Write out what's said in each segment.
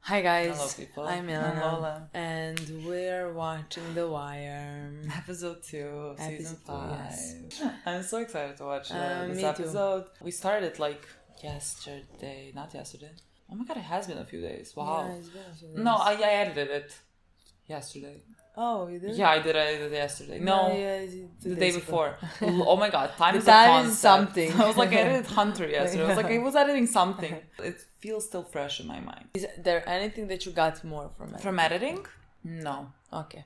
Hi guys, Hello people. I'm I'm Milena, Lola. and we're watching The Wire. Episode 2 of season 5. Yes. I'm so excited to watch this Me episode. We started yesterday, not yesterday. Oh my god, it has been a few days. Wow. Yeah, it's been a few days. No, I edited it yesterday. Oh, you did? Yeah, I did it yesterday. No, the day before. Oh my god, time is a time concept. is something. I was like, I edited Hunter yesterday. I was like, I was editing something. It feels still fresh in my mind. Is there anything that you got more from it? From editing? No. Okay.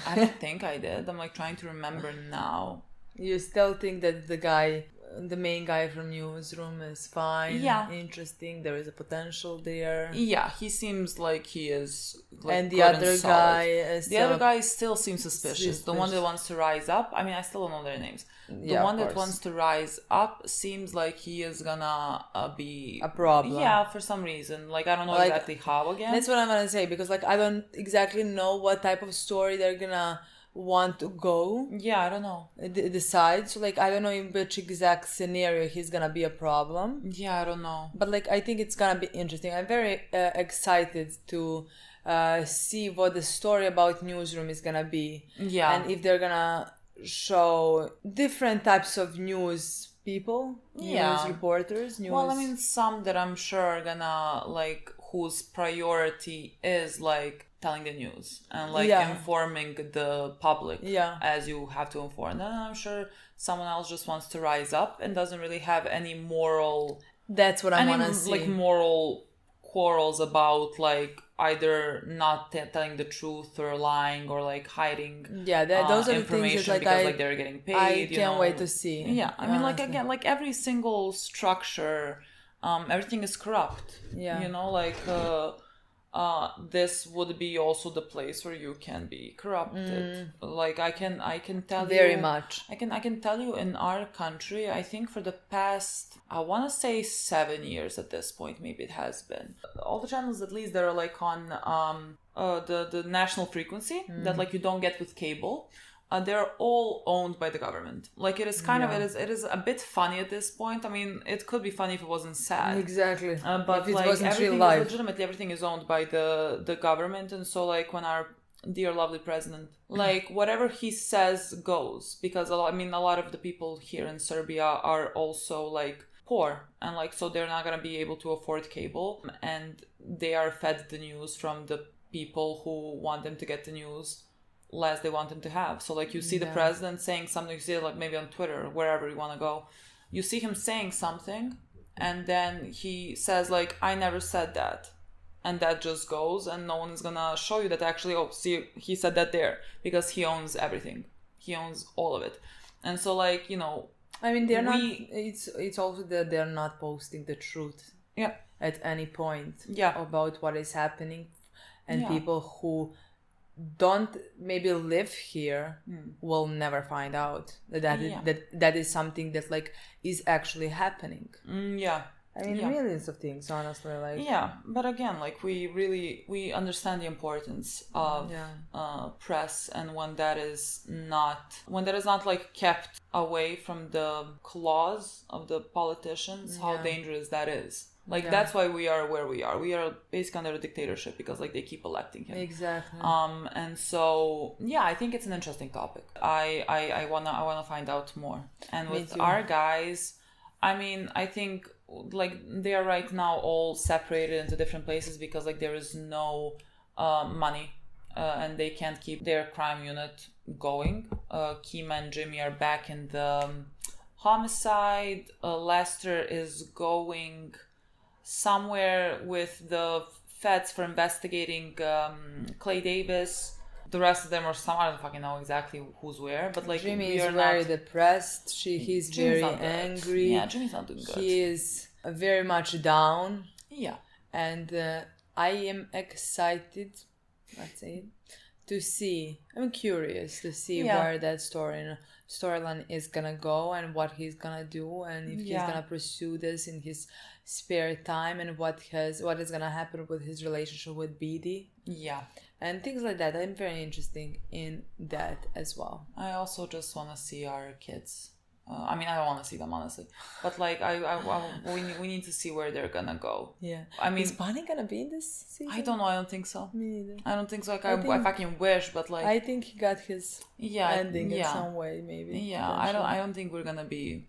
I don't think I did. I'm trying to remember now. You still think that the main guy from Newsroom is fine? Yeah. Interesting. There is a potential there. Yeah, he seems like he is. And the other guy is the other guy still seems suspicious. The one that wants to rise up. I mean, I still don't know their names. The one that wants to rise up seems like he is gonna be a problem. Yeah, for some reason. I don't know exactly how again. That's what I'm gonna say, because I don't exactly know what type of story they're gonna want to go. Yeah, I don't know. Decide. So I don't know in which exact scenario he's gonna be a problem. Yeah, I don't know. But I think it's gonna be interesting. I'm very excited to see what the story about Newsroom is gonna be. Yeah. And if they're gonna show different types of news people, news reporters, news. Well, I mean, some that I'm sure are gonna whose priority is telling the news and informing the public as you have to inform. And then I'm sure someone else just wants to rise up and doesn't really have any moral. That's what I want to see. Moral quarrels about either not telling the truth or lying or hiding. Yeah, those are the things that because they're getting paid. I can't wait to see. Yeah, I mean, again, every single structure, everything is corrupt. Yeah, this would be also the place where you can be corrupted. I can tell very you much. I can tell you in our country, I think for the past, I want to say 7 years at this point, maybe it has been. All the channels, at least, that are on the national frequency that you don't get with cable. They're all owned by the government. It is it is a bit funny at this point. I mean, it could be funny if it wasn't sad. Exactly. But if it wasn't everything real life. Legitimately, everything is owned by the government. And so when our dear lovely president, whatever he says goes. Because a lot of the people here in Serbia are also poor. And so they're not going to be able to afford cable. And they are fed the news from the people who want them to get the news less they want them to have. So you see the president saying something, you see it maybe on Twitter or wherever you want to go, you see him saying something and then he says I never said that, and that just goes, and no one is gonna show you that actually, oh, see, he said that there, because he owns everything, he owns all of it. And so I mean, they're not, it's also that they're not posting the truth at any point about what is happening, and people who don't maybe live here will never find out that is something that is actually happening. I mean, millions of things, honestly. But again, we understand the importance of press, and when that is not kept away from the claws of the politicians, how dangerous that is. That's why we are where we are. We are basically under a dictatorship because they keep electing him. Exactly. And so I think it's an interesting topic. I wanna find out more. And with our guys, I mean, I think they are right now all separated into different places because there is no money, and they can't keep their crime unit going. Kima and Jimmy are back in the homicide. Lester is going somewhere with the feds for investigating Clay Davis. The rest of them are I don't fucking know exactly who's where, but Jimmy is very depressed. He's very angry. Yeah, Jimmy's not doing good. He is very much down. Yeah. And I am excited, let's say, to see. I'm curious to see where that storyline is gonna go and what he's gonna do, and if he's gonna pursue this in his spare time, and what is gonna happen with his relationship with BD. Yeah. And things like that. I'm very interested in that as well. I also just want to see our kids I mean, I don't want to see them, honestly. But, like, we need to see where they're gonna go. Yeah. I mean... Is Bunny gonna be in this season? I don't know. I don't think so. Me neither. I don't think so. Like, I fucking wish, but, like... I think he got his ending in some way, maybe. Yeah, I don't think we're gonna be...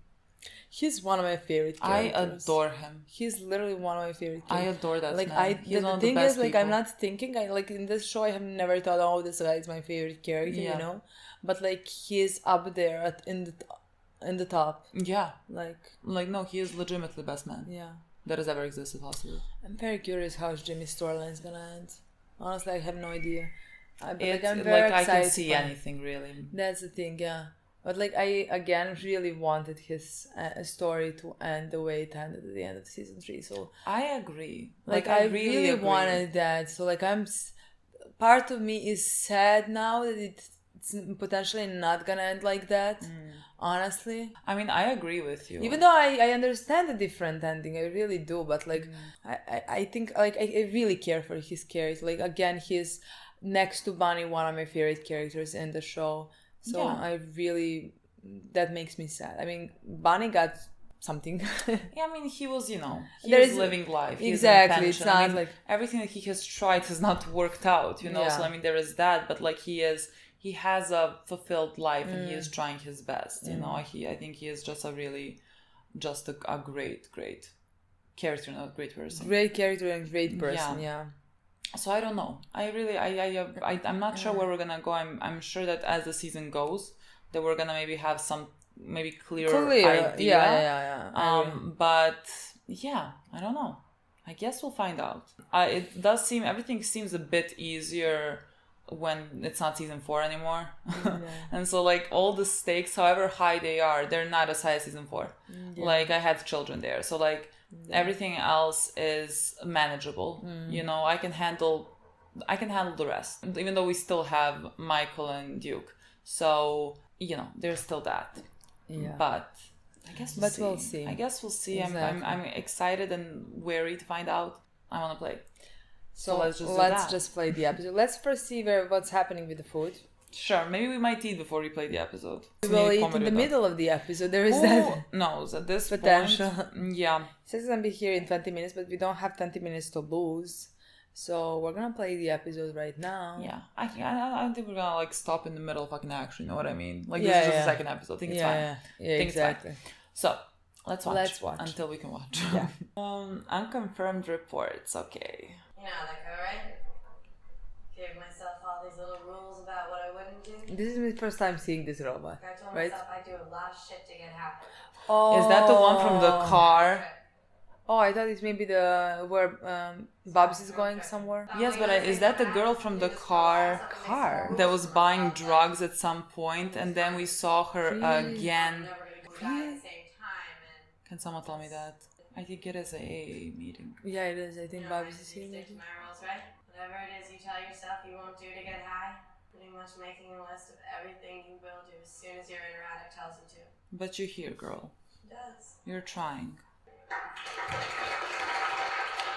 He's one of my favorite characters. I adore him. He's literally one of my favorite characters. I adore that like, man. He's one of the thing best is, like, people. I'm not thinking, like, in this show, I have never thought, oh, this guy is my favorite character, you know? But, like, he's up there in the top. Yeah. Like, no, he is legitimately the best man. Yeah. That has ever existed, possibly. I'm very curious how Jimmy's storyline is gonna end. Honestly, I have no idea. I'm very excited. I can see anything, really. That's the thing, yeah. But, like, I, again, really wanted his story to end the way it ended at the end of season 3. So I agree. Like, I really wanted that. So, like, part of me is sad now that it's potentially not gonna end like that. Honestly. I mean, I agree with you. Even though I understand the different ending, I really do. But, like, I think, like, I really care for his character. Like, again, he's next to Bunny, one of my favorite characters in the show. So I really, that makes me sad. I mean, Bunny got something. Yeah, I mean, he was, he was living life. Exactly. It's not like... Everything that he has tried has not worked out, you know? Yeah. So, I mean, there is that, but, like, he has a fulfilled life and he is trying his best, you know? I think he is just a great character, not a great person. Great character and great person, yeah. So I don't know. I'm not sure where we're gonna go. I'm sure that as the season goes, that we're gonna maybe have some clearer idea. Yeah. But yeah, I don't know. I guess we'll find out. It does seem everything seems a bit easier when it's not season 4 anymore. And so, like, all the stakes, however high they are, they're not as high as season 4. Like, I had children there, so, like, everything else is manageable. You know, I can handle the rest, even though we still have Michael and Duke. So, you know, there's still that. But I guess we'll see. I guess we'll see. Exactly. I'm excited and wary to find out. I want to play. So let's just play the episode. Let's first see what's happening with the food. Sure, maybe we might eat before we play the episode. We will eat in the middle of the episode. There is that knows at this potential. Point, yeah. It says it's gonna be here in 20 minutes, but we don't have 20 minutes to lose. So we're gonna play the episode right now. Yeah, I don't think we're gonna like stop in the middle of fucking action. You know what I mean? Like this is just the second episode. I think it's fine. Yeah, exactly. It's fine. So let's watch until we can watch. Yeah. Unconfirmed reports. Okay. You know, like, alright? Gave myself all these little rules about what I wouldn't do. This is my first time seeing this robot. I told myself I'd do a lot of shit to get happy. Oh. Is that the one from the car? Oh, I thought it's maybe where Bubs is going somewhere. Yes, but is that the girl from the car that was buying drugs at some point, and then we saw her again? Can someone tell me that? I think it is a AA meeting. Yeah, it is. I think Bubs is here. Whatever it is you tell yourself you won't do to get high, pretty much making a list of everything you will do as soon as your inner addict tells you to. But you're here, girl. It does. You're trying.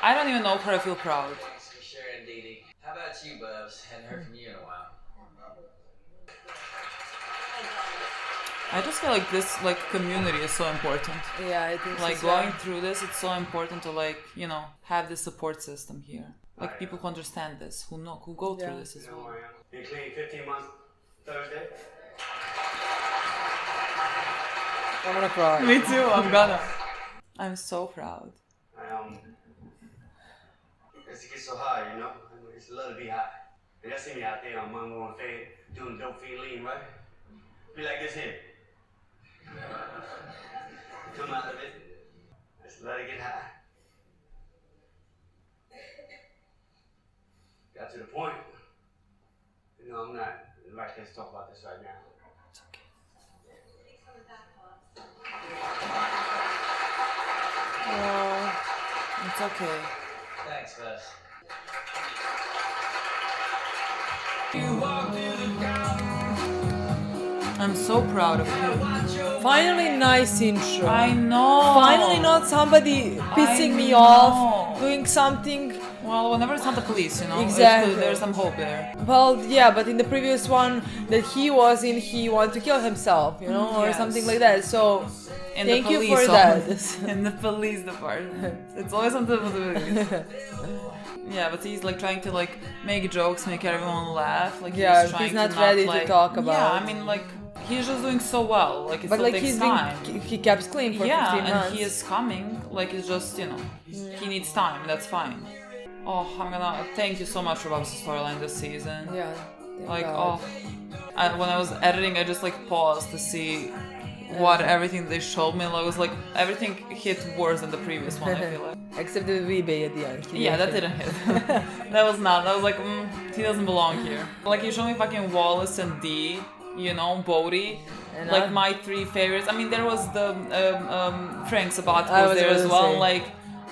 I don't even know if I feel proud. Thanks for sharing, Dee Dee. How about you, Bubs? Hadn't heard from you in a while. I just feel like this community is so important. Yeah, I think like going through this, it's so important to have this support system here. Like people who understand this, who go through this as well. Been clean 15 months Thursday. I'm gonna cry. Me too, I'm gonna. I'm so proud. It's to get so high, you know? It's love to be high. And y'all see me out there on Mongo and Fed doing dope fiend lean, right? Be like this here. Come out of it. Just let it get high. Got to the point. You know, I'm not in the right place to talk about this right now. It's okay. Oh, it's okay. Thanks, Buzz. I'm so proud of you. Finally, nice intro. I know. Finally, not somebody pissing me off, doing something Well, whenever it's not the police, you know, Exactly. there's some hope there. Well, yeah, but in the previous one that he was in, he wanted to kill himself, you know, or Yes. something like that. So, In thank the you police for that. in the police department. It's always something with the police. Yeah, but he's like trying to like make jokes, make everyone laugh. Like Yeah, he's trying he's not to ready like, to talk about. Yeah, I mean like he's just doing so well. Like it But still like takes he's time. he kept clean for 15 and months. he is coming. Like it's just he needs time. That's fine. Oh, I'm gonna thank you so much for Bubs' storyline this season. Yeah. Like God. when I was editing, I just like paused to see what everything they showed me. Like, it was like everything hit worse than the previous one. I feel like. Except the rebate at the end. Yeah, that didn't hit. That was not. That was like, he doesn't belong here. Like, you show me fucking Wallace and Dee, you know, Bodhi. And Like, my three favorites. I mean, there was the Frank Sabat I was was there as gonna well. say. Like,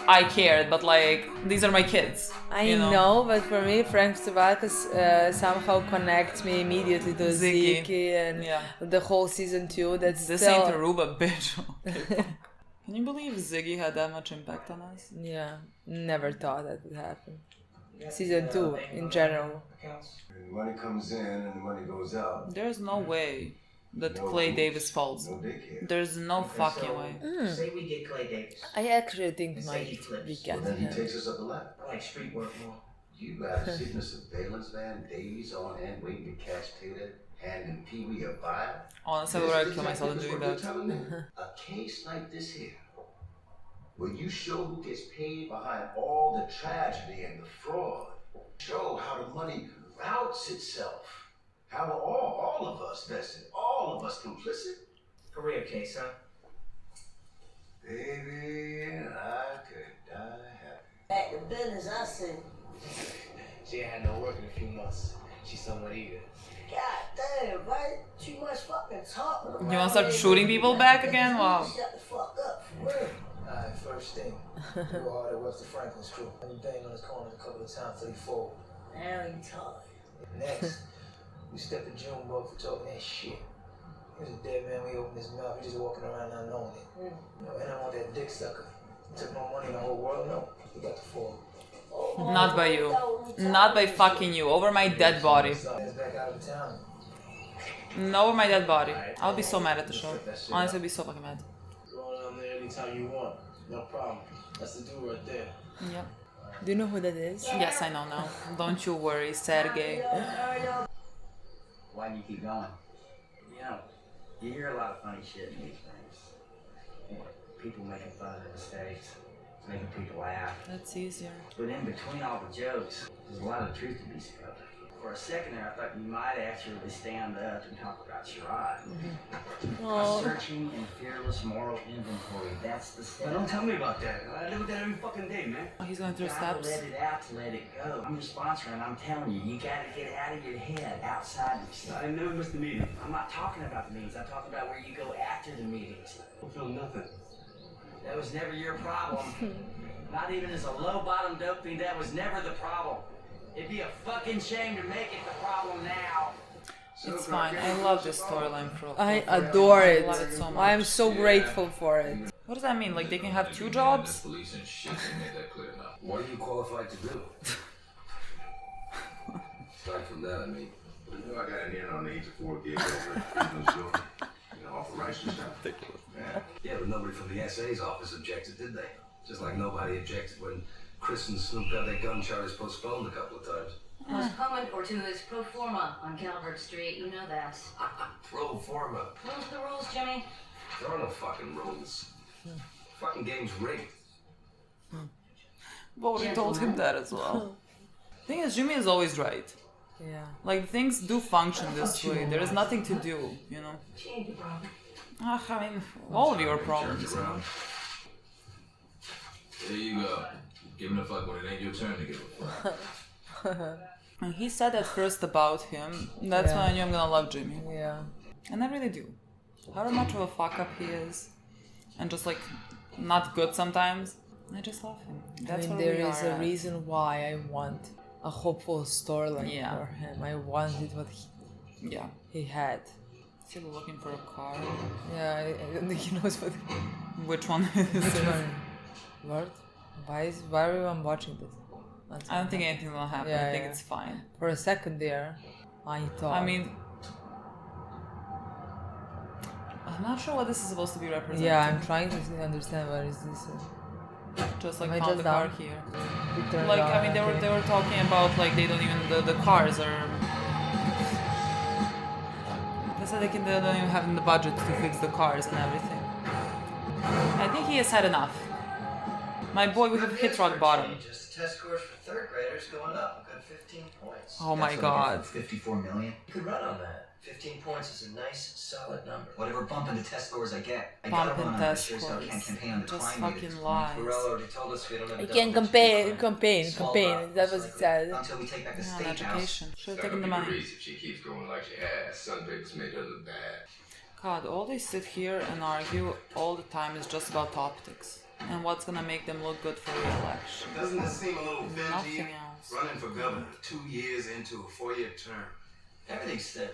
I cared, but like, these are my kids. I know, but for me, Frank Sabatas somehow connects me immediately to Ziggy. Ziggy and Yeah. the whole season 2. That's This still... ain't Aruba, bitch. Can you believe Ziggy had that much impact on us? Yeah, never thought that would happen. Season 2, in general. And money comes in and the money goes out. There's no way that Clay Davis falls. No daycare. There's no fucking way. Say we get Clay Davis. I actually think Say might he flips. be Well, getting then he him. takes us up the ladder. I like street work more. You gotta sit in a surveillance van days on end waiting to catch Tater, handing Pee Wee a vibe. Honestly, I would rather kill myself than doing that. A case like this here, where you show who gets paid behind all the tragedy and the fraud, show how the money routes itself, how we're all of us vested, all of us complicit. Career case, huh? Baby, I could die happy. Back to business, I see. She ain't had no work in a few months. She's somewhat eager. God damn, right? Too much fucking talking around. You wanna start shooting people back again? Wow. Shut the fuck up, for real. Alright, first thing. You were hard at Webster Franklin's crew. And you banged on his corner a couple of times till he folded. Now you talking. Next, we stepped the Junebug for talking that shit. He was a dead man when he opened his mouth. He just walking around not knowing it. You know, and I want that dick sucker. He took more money in the whole world. No, he got the fall. Not by you. Not by fucking you. Over my dead body. His back out of town. No, over my dead body. I'll be so mad at the show. Honestly, I'll be so fucking mad. Going on there anytime you want. No problem. That's the dude right there. Yep. Do you know who that is? Yes, I know now. Don't you worry, Sergey. Why do you keep going? You know, you hear a lot of funny shit in these things. You know, people making fun of their mistakes, making people laugh. That's easier. But in between all the jokes, there's a lot of truth to be spoken. For a second there, I thought you might actually stand up and talk about Sherrod. A searching and fearless moral inventory, that's the step. Now don't tell me about that. I live with that every fucking day, man. He's going through You gotta steps. let it out to let it go. I'm your sponsor and I'm telling you, you gotta get out of your head, outside yourself. I never missed a meeting. I'm not talking about the meetings, I'm talking about where you go after the meetings. I feel nothing. That was never your problem. Not even as a low-bottom dope fiend, that was never the problem. It'd be a fucking shame to make it the problem now. It's fine. I love this storyline for I adore it. I love it so much. I'm so grateful for it. What does that mean? Like they can have two jobs? Police and shit, they made that clear enough. What are you qualified to do? Aside from that, I mean, You know, I got an in on the age of 4 gigs over at Freedom's Building. You know, off the righteous stuff. ridiculous. Yeah, but nobody from the SA's office objected, did they? Just like nobody objected when Chris and Snoop got their gun charges postponed a couple of times. Postponement or two is pro forma on Calvert Street, you know that. Pro forma. Rules the rules, Jimmy. There are no fucking rules. Fucking game's rigged. Bodhi told him that as well. Thing is, Jimmy is always right. Yeah. Like things do function this way. There is nothing to do, you know. She ain't the problem. I mean, all of your problems. You know? There you go. Giving a fuck when it ain't your turn to give a fuck. And he said at first about him. That's when I knew I'm gonna love Jimmy. Yeah. And I really do. How much of a fuck up he is, and just like not good sometimes. I just love him. That's I mean, where there we is are a at. reason why I want a hopeful storyline for him. I wanted what he had. Still looking for a car. Yeah, I don't think he knows what. Which one is Which it? one? What? Why are we even watching this? That's I don't think anything's gonna happen. I think it's fine. For a second there, I thought. I mean, I'm not sure what this is supposed to be representing. Yeah, I'm trying to understand what is this. Just like I found just the car down? here. Turned Like, on, I mean, they were talking about like they don't even the cars are. They said they don't even have the budget to fix the cars and everything. I think he has had enough. My boy, we have hit rock bottom. Just test scores for third graders going up. We've got 15 points. Oh my God. 54 million. You could run on that. 15 points is a nice, solid number. Whatever bump into test scores I get. I Bump in test scores. I can't campaign on the Just climate. fucking lies. Morello already told us we don't have I enough can't campaign. That was it said. until we take back the Yeah, state education. house. Should have taken the money. If she keeps going like she has, sunbakers made her look bad. God, all they sit here and argue all the time is just about optics and what's gonna make them look good for re-election. Doesn't this seem a little fishy? Nothing else. Running for governor 2 years into a 4-year term. Everything's thin.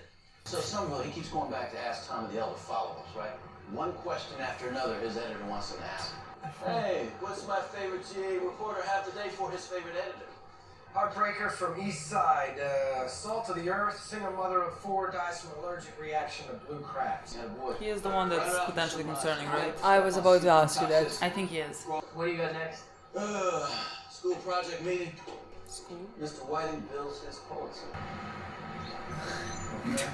So Somerville, he keeps going back to ask Tommy the Elder follow-ups, right? One question after another his editor wants him to ask. Hey, what's my favorite GA reporter have today for his favorite editor? Heartbreaker from East Side. Salt of the earth. Single mother of 4 dies from allergic reaction to blue crabs. Yeah, boy. He is the one that's potentially concerning, right? I was about to ask you that. I think he is. What do you got next? School project meeting. School? Mr. Whiting builds his poets. Yeah.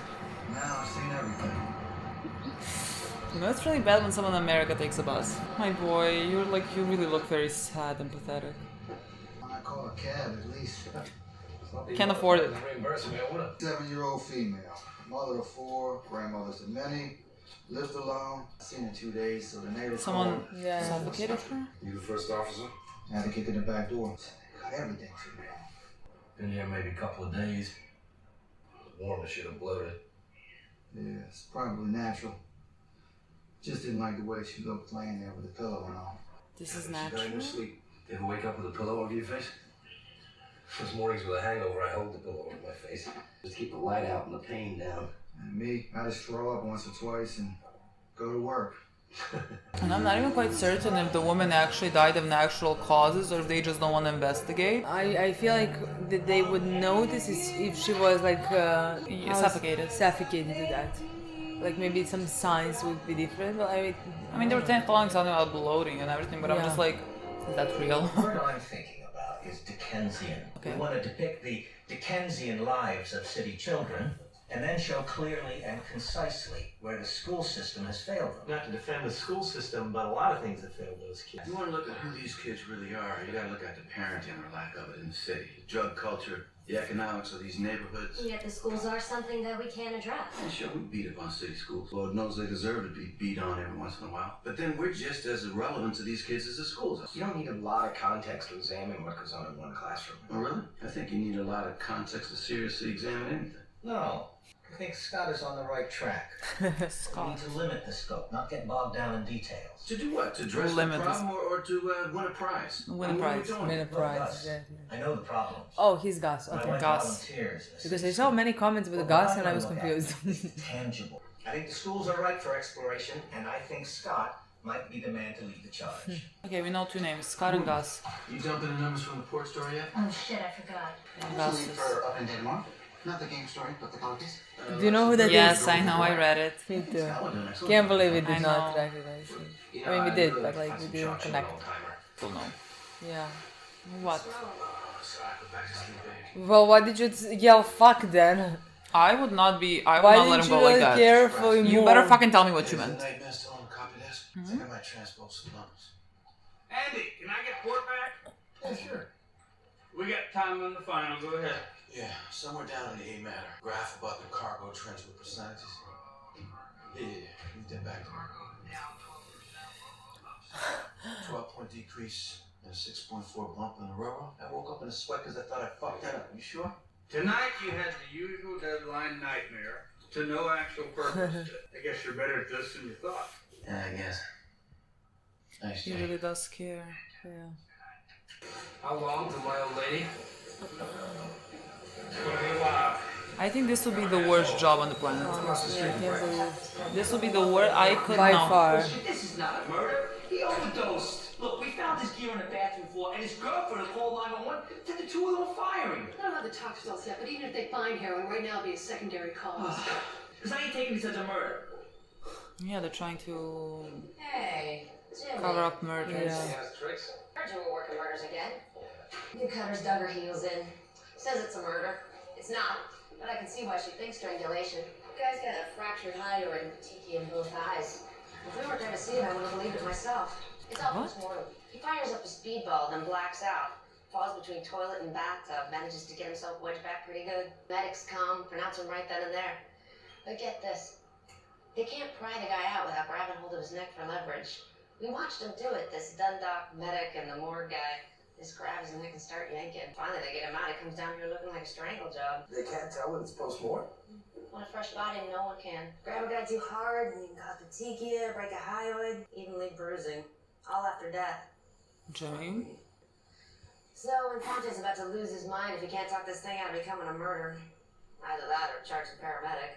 Now I've seen everything. You know, it's really bad when someone in America takes a bus. My boy, you really look very sad and pathetic. I call a cab at least. Can't afford it. 7-year-old female, mother of 4, grandmother to many, lived alone. Seen in 2 days, so the neighbor Someone Yeah. suffocated her? You the first officer? Had to kick in the back door. Got everything for me. Been here maybe a couple of days. Warm as shit have bloated. Yeah, it's probably natural. Just didn't like the way she looked laying there with the pillow and all. This is She died in her natural. sleep. You ever wake up with a pillow over your face? Most mornings with a hangover, I hold the pillow over my face. Just keep the light out and the pain down. And me, I just throw up once or twice and go to work. And I'm not even quite certain if the woman actually died of natural causes or if they just don't want to investigate. I feel like that they would notice if she was like Suffocated. Suffocated to that. Like maybe some signs would be different. But I mean, they were telling something about bloating and everything, but I'm just like, is that real? The word I'm thinking about is Dickensian. Okay. We want to depict the Dickensian lives of city children and then show clearly and concisely where the school system has failed them. Not to defend the school system, but a lot of things have failed those kids. You want to look at who these kids really are, you got to look at the parenting or lack of it in the city. The drug culture, the economics of these neighborhoods. Yet the schools are something that we can't address. Yeah, sure, we beat up on city schools. Lord knows they deserve to be beat on every once in a while. But then we're just as irrelevant to these kids as the schools are. You don't need a lot of context to examine what goes on in one classroom. Oh, really? I think you need a lot of context to seriously examine anything. No. I think Scott is on the right track. Scott. We need to limit the scope, not get bogged down in details. To do what? To address the problem or to win a prize? Win a prize. Win a prize. Yeah. I know the problems. Oh, he's Gus. But I Okay. like Gus. volunteers in the Because I city. saw many comments about the Well, Gus what and I I'm was gonna confused. look at is tangible. I think the schools are ripe for exploration, and I think Scott might be the man to lead the charge. Okay, we know 2 names, Scott and Gus. You dumping the numbers from the pork store yet? Oh shit, I forgot. Gus is... For Up and Dead Mark. Not the game story, but the comics. Do you know who that is? Yes, I know, I read it. Me too. Can't believe we did I not know. recognize him. I mean, we did, but like we didn't connect. Don't know. Yeah. What? Well, why did you yell fuck then? I would not be. I would Why not let didn't him you go like really that. care for him You more? better fucking tell me what you meant. Nightmares telling him to copy this? I think I might transpose some numbers. Andy, can I get port back? Yeah, sure. We got time on the final. Go ahead. Yeah, somewhere down in the A matter. Graph about the cargo trends with percentages. Yeah, read that back to me. 12-point decrease and a 6.4 bump in the railroad. I woke up in a sweat because I thought I fucked that up. You sure? Tonight you had the usual deadline nightmare to no actual purpose. I guess you're better at this than you thought. Yeah, I guess. Nice, He Jay. really does care. Yeah. How long to my old lady? 25. I think this would be the worst job on the planet. Honestly, I can't believe. This would be the worst. I could By not. far. This is not a murder. He overdosed. Look, we found his gear on the bathroom floor, and his girlfriend called 911. Said the 2 2 of them are firing. I don't have the talk results yet, but even if they find heroin, right now it'll be a secondary cause. Because I ain't taking me such a murder. Yeah, they're trying to Hey, Jimmy. cover up murders. Heard you were working murders again. New Cutter's dug her heels in. Says it's a murder. It's not, but I can see why she thinks strangulation. You guys got a fractured hyoid and tiki in both eyes. If we weren't there to see it, I would have believed it myself. It's all post-mortem. He fires up a speedball, then blacks out. Falls between toilet and bathtub, manages to get himself wedged back pretty good. Medics come, pronounce him right then and there. But get this. They can't pry the guy out without grabbing hold of his neck for leverage. We watched him do it, this Dundalk medic and the morgue guy. Just grab his neck and start yanking. Finally, they get him out. He comes down here looking like a strangle job. They can't tell when it's post-mortem? On a fresh body, no one can. Grab a guy too hard, and you can cause petechiae, break a hyoid, even leave bruising. All after death. Jimmy? So, when Conte's about to lose his mind if he can't talk this thing out of becoming a murderer. Either that or charge the paramedic.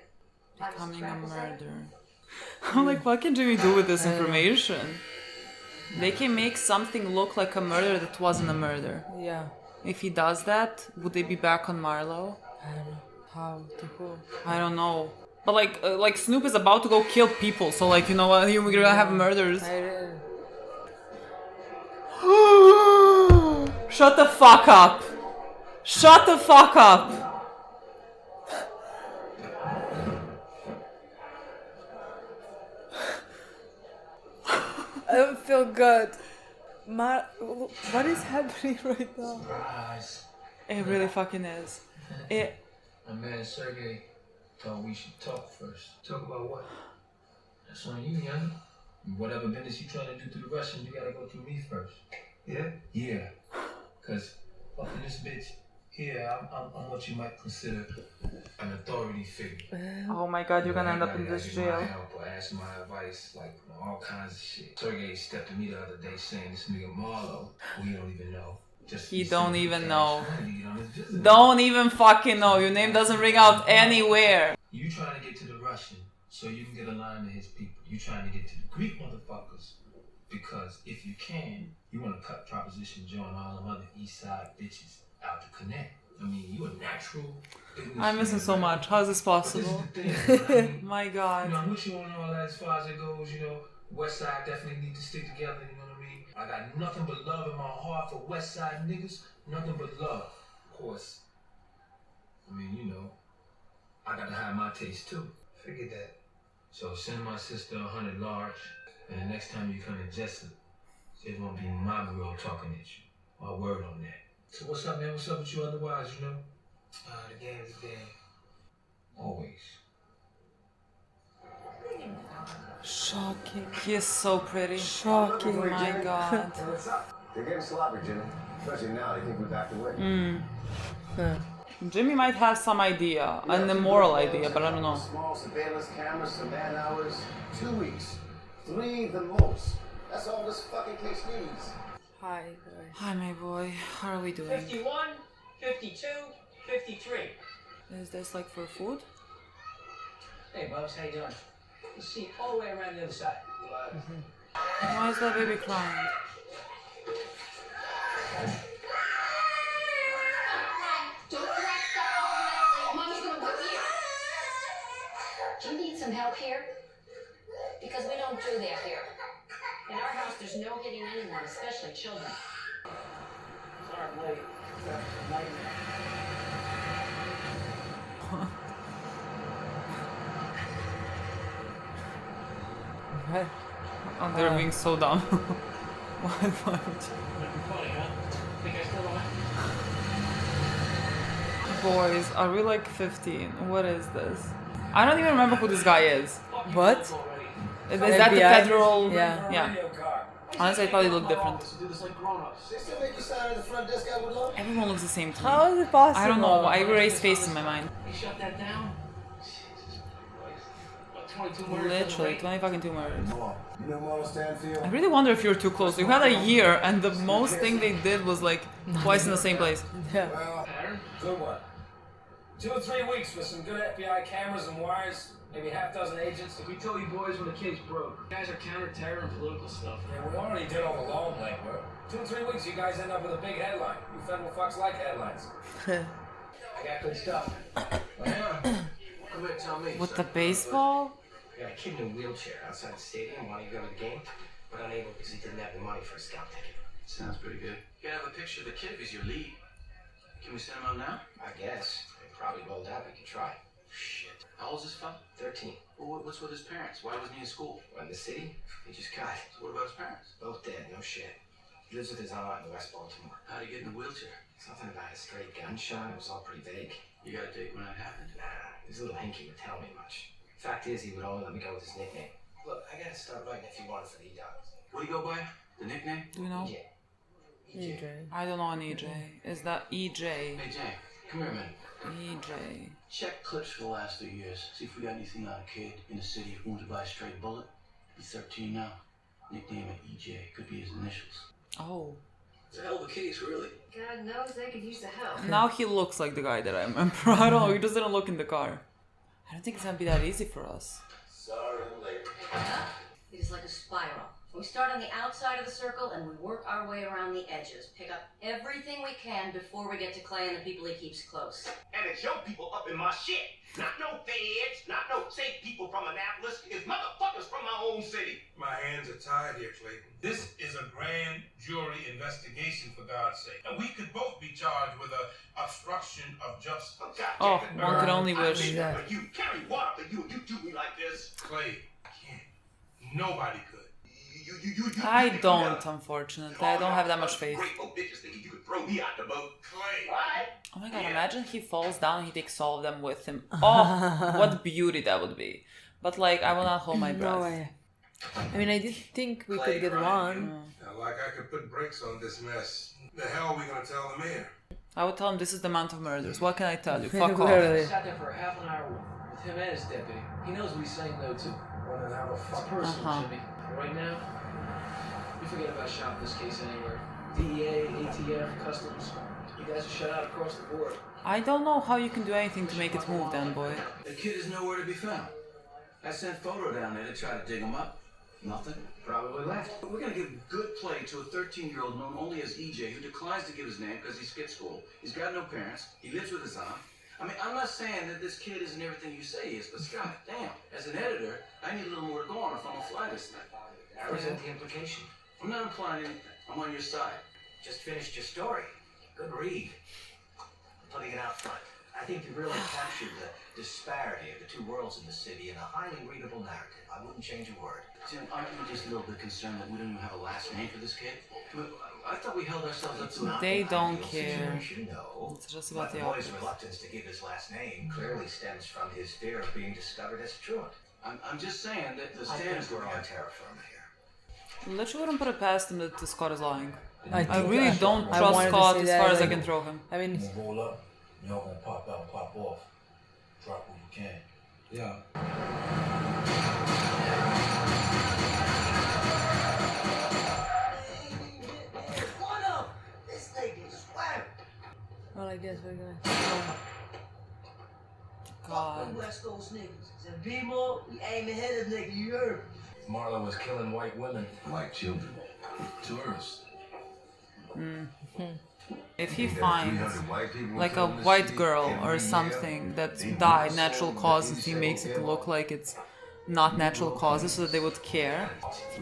Becoming a murderer. I'm like, what can Jimmy do with this information? They can make something look like a murder that wasn't a murder. Yeah. If he does that, would they be back on Marlo? I don't know. How? To who? I don't know. But like Snoop is about to go kill people, so like, you know what, we're gonna have murders. Shut the fuck up! Shut the fuck up! I don't feel good. What is happening right now? Surprise. It really fucking is. My man Sergey thought we should talk first. Talk about what? That's on you, young. Whatever business you trying to do through the Russian, you gotta go through me first. Yeah? Yeah. Cause fucking this bitch here, I'm what you might consider an authority figure. Oh my god, you're gonna end up in this jail. My help or ask my advice, like all kinds of shit. Sergey stepped to me the other day saying this nigga Marlo, who you don't even know. He don't even know. Don't even fucking know. Your name doesn't ring out anywhere. You trying to get to the Russian so you can get aligned to his people. You trying to get to the Greek motherfuckers because if you can, you want to cut Proposition Joe and all them other East Side bitches out to connect. I mean, you a natural. I miss him so much. How is this possible? My god. You know, I'm with you on all that as far as it goes. You know, West Side definitely need to stick together. You know what I mean? I got nothing but love in my heart for West Side niggas. Nothing but love. Of course. I mean, you know, I got to have my taste too. Figured that. So send my sister 100 large, and the next time you come to Jessup, it won't be my girl talking at you. My word on that. So what's up, man? What's up with you otherwise, you know? The game is the game. Always. Shocking. He is so pretty. Shocking. Oh my god. What's up? They're getting sloppy, Jimmy. Especially now, they think we're back to work. Jimmy might have some idea, an immoral idea, but I don't know. Small surveillance cameras, some man hours, 2 weeks. 3 the most. That's all this fucking case needs. Hi. Hi, my boy. How are we doing? 51, 52, 53. Is this like for food? Hey, Bubs, how you doing? You see all the way around the other side. Why is that baby crying? Don't crack stuff. Mama's gonna whip you. Do you need some help here? Because we don't do that here. In our house, there's no hitting anyone, especially children. Sorry, I'm late. Oh, they're being so dumb. Why would you? Boys, are we like 15? What is this? I don't even remember who this guy is. What? Is that the federal? Yeah. Honestly, I thought he looked different. Everyone looks the same to me. How is it possible? I don't know. I erased face in my mind. You shut that down? Literally, 20 fucking 2 murders. You know Marlo Stanfield? I really wonder if you're too close. You had a year, and the most thing they did was like twice in the same place. Yeah. Well, good one. 2 or 3 weeks with some good FBI cameras and wires, maybe half dozen agents. We told you boys when the case broke. You guys are counter-terror and political stuff. Yeah, we already did all the long legwork. 2 or 3 weeks, you guys end up with a big headline. You federal fucks like headlines. I got good stuff. Come here, tell me. With the baseball? I got a kid in a wheelchair outside the stadium wanting to go to the game, but unable because he didn't have the money for a scout ticket. Sounds pretty good. You gotta have a picture of the kid if he's your lead. Can we send him out now? I guess. They probably rolled out. We could try. Shit. How old is this fella? 13. Well, what's with his parents? Why wasn't he in school? In the city? He just got. So what about his parents? Both dead. No shit. He lives with his aunt in West Baltimore. How'd he get in the wheelchair? Something about a stray gunshot. It was all pretty vague. You got a date when that happened? Nah. He was a little hinky. Would tell me much. Fact is, he would only let me go with his nickname. Look, I gotta start writing if you want for the E-Dog. What do you go by? The nickname? Do you know? EJ. EJ. I don't know an EJ. Is that EJ? Hey, Jay, come here a minute. EJ. Check clips for the last 3 years. See if we got anything on a kid in the city who wanted to buy a stray bullet. He's 13 now. Nickname it EJ. Could be his initials. Oh. It's a hell of a case, really. God knows they could use the help. Now he looks like the guy that I remember. I don't know, he just didn't look in the car. I don't think it's gonna be that easy for us. Sorry, I'm late. It is like a spiral. We start on the outside of the circle and we work our way around the edges. Pick up everything we can before we get to Clay and the people he keeps close. And it's your people up in my shit. Not no feds, not no safe people from Annapolis. It's motherfuckers from my own city. My hands are tied here, Clayton. This is a grand jury investigation, for God's sake. And we could both be charged with obstruction of justice. Oh, one could only wish. But you carry water for you do me like this. Clay, can't. Nobody could. I don't, unfortunately. I don't have that much faith. You could throw me out the boat. Clay. Oh my god, imagine he falls down and he takes all of them with him. Oh, what beauty that would be. But like, I will not hold my breath. No way. I mean, I did think we could get one. Like I could put brakes on this mess. The hell are we gonna tell the mayor? I would tell him this is the amount of murders. What can I tell you? Fuck I off. sat there for a half an hour with him and his deputy. He knows what he's saying no to. It's personal, Jimmy. Right now, you forget about shopping this case anywhere. DEA, ATF, customs. You guys are shut out across the board. I don't know how you can do anything to make it move then, boy. The kid is nowhere to be found. I sent photo down there to try to dig him up. Nothing. Probably left. We're gonna give good play to a 13-year-old known only as EJ, who declines to give his name because he skipped school. He's got no parents. He lives with his aunt. I mean, I'm not saying that this kid isn't everything you say he is, but Scott, damn, as an editor, I need a little more to go on if I'm gonna fly this thing. I resent the implication. I'm not implying anything. I'm on your side. Just finished your story. Good read. Putting it out front. I think you really captured the disparity of the two worlds in the city in a highly readable narrative. I wouldn't change a word. Jim, aren't you just a little bit concerned that we don't even have a last name for this kid? I thought we held ourselves up to They don't care. No. It's just about But the the boy's opposite. reluctance to give his last name clearly stems from his fear of being discovered as a truant. I'm just saying that the I standards think we're were on terra firma here. Literally wouldn't put it past him that Scott is lying. I I really don't I trust wanted to Scott say as that, far as I like, can throw him. I mean, roll up. Y'all gonna pop out and pop off. Drop what you can. Yeah. What up? This nigga is swag. well, I guess we're gonna. Fuck them West Coast niggas. Said be more, we aim ahead of nigga, you heard? Marlo was killing white women. Like children. Tourists. If he finds like a white girl or something that's died natural causes, he makes it look like it's not natural causes so that they would care.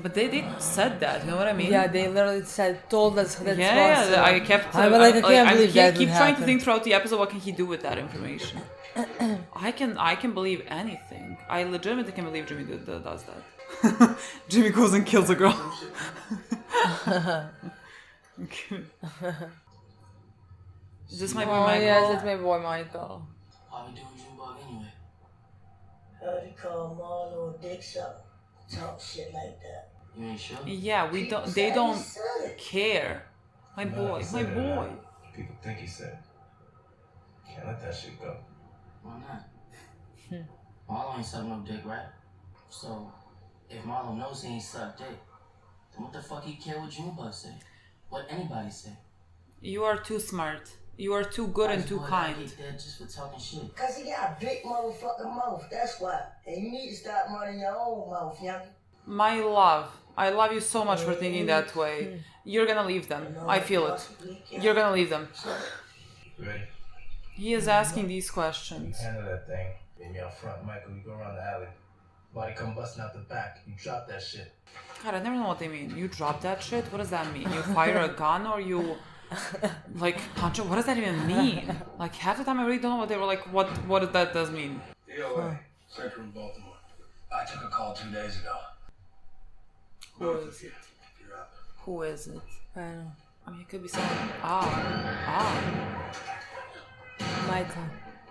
But they said that, you know what I mean? Yeah, they literally told us that. Yeah, I kept. I can't believe that keep would trying to happen. think throughout the episode what can he do with that information. I can believe anything. I legitimately can believe Jimmy does that. Jimmy goes and kills a girl. This might be Michael. Yes, it's my boy Michael. Why we doing Junebug anyway? Heard you call Marlo a dick sucker. Talk shit like that. You ain't sure? Yeah, we don't. They don't care. My boy, my boy. People think he said. Can't let that shit go. Why not? Marlo ain't suck no dick, right? So, if Marlo knows he ain't sucked dick, then what the fuck he care what Junebug say? What anybody say? You are too smart. You are too good and too kind. Just for talking shit. Cause he got a big motherfucking mouth, that's why. And you need to stop running your own mouth, young. My love, I love you so much for thinking that way. You're gonna leave them. I feel it. You're gonna leave them. Ready? He is asking these questions. Handle that thing. Meet me out front, Michael. You go around the alley. Body come busting out the back. You drop that shit. God, I never know what they mean. You drop that shit? What does that mean? You fire a gun or you like punch it? What does that even mean? Like half the time I really don't know what they were like. What that does mean? DOA, Central Baltimore. I took a call 2 days ago. Who is it? Who is it? I don't know. I mean, it could be someone.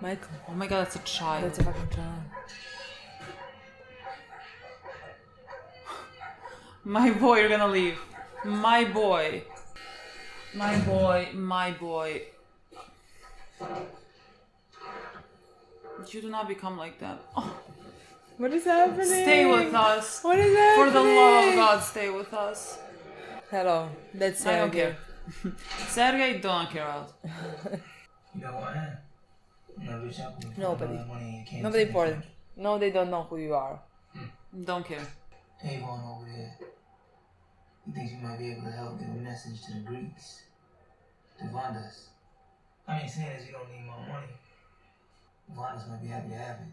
Michael. Oh my god, that's a child. That's a fucking child. My boy, you're gonna leave. My boy. You do not become like that. Oh. What is happening? Stay with us. What is happening? For the love of God, stay with us. Hello, that's Sergey. I don't care. Sergey, don't care out. You know what? Nobody important. No, they don't know who you are. Don't care. Avon over there. He thinks you might be able to help get a message to the Greeks. To Vandas. I mean, seeing as you don't need more money, Vandas might be happy to have it.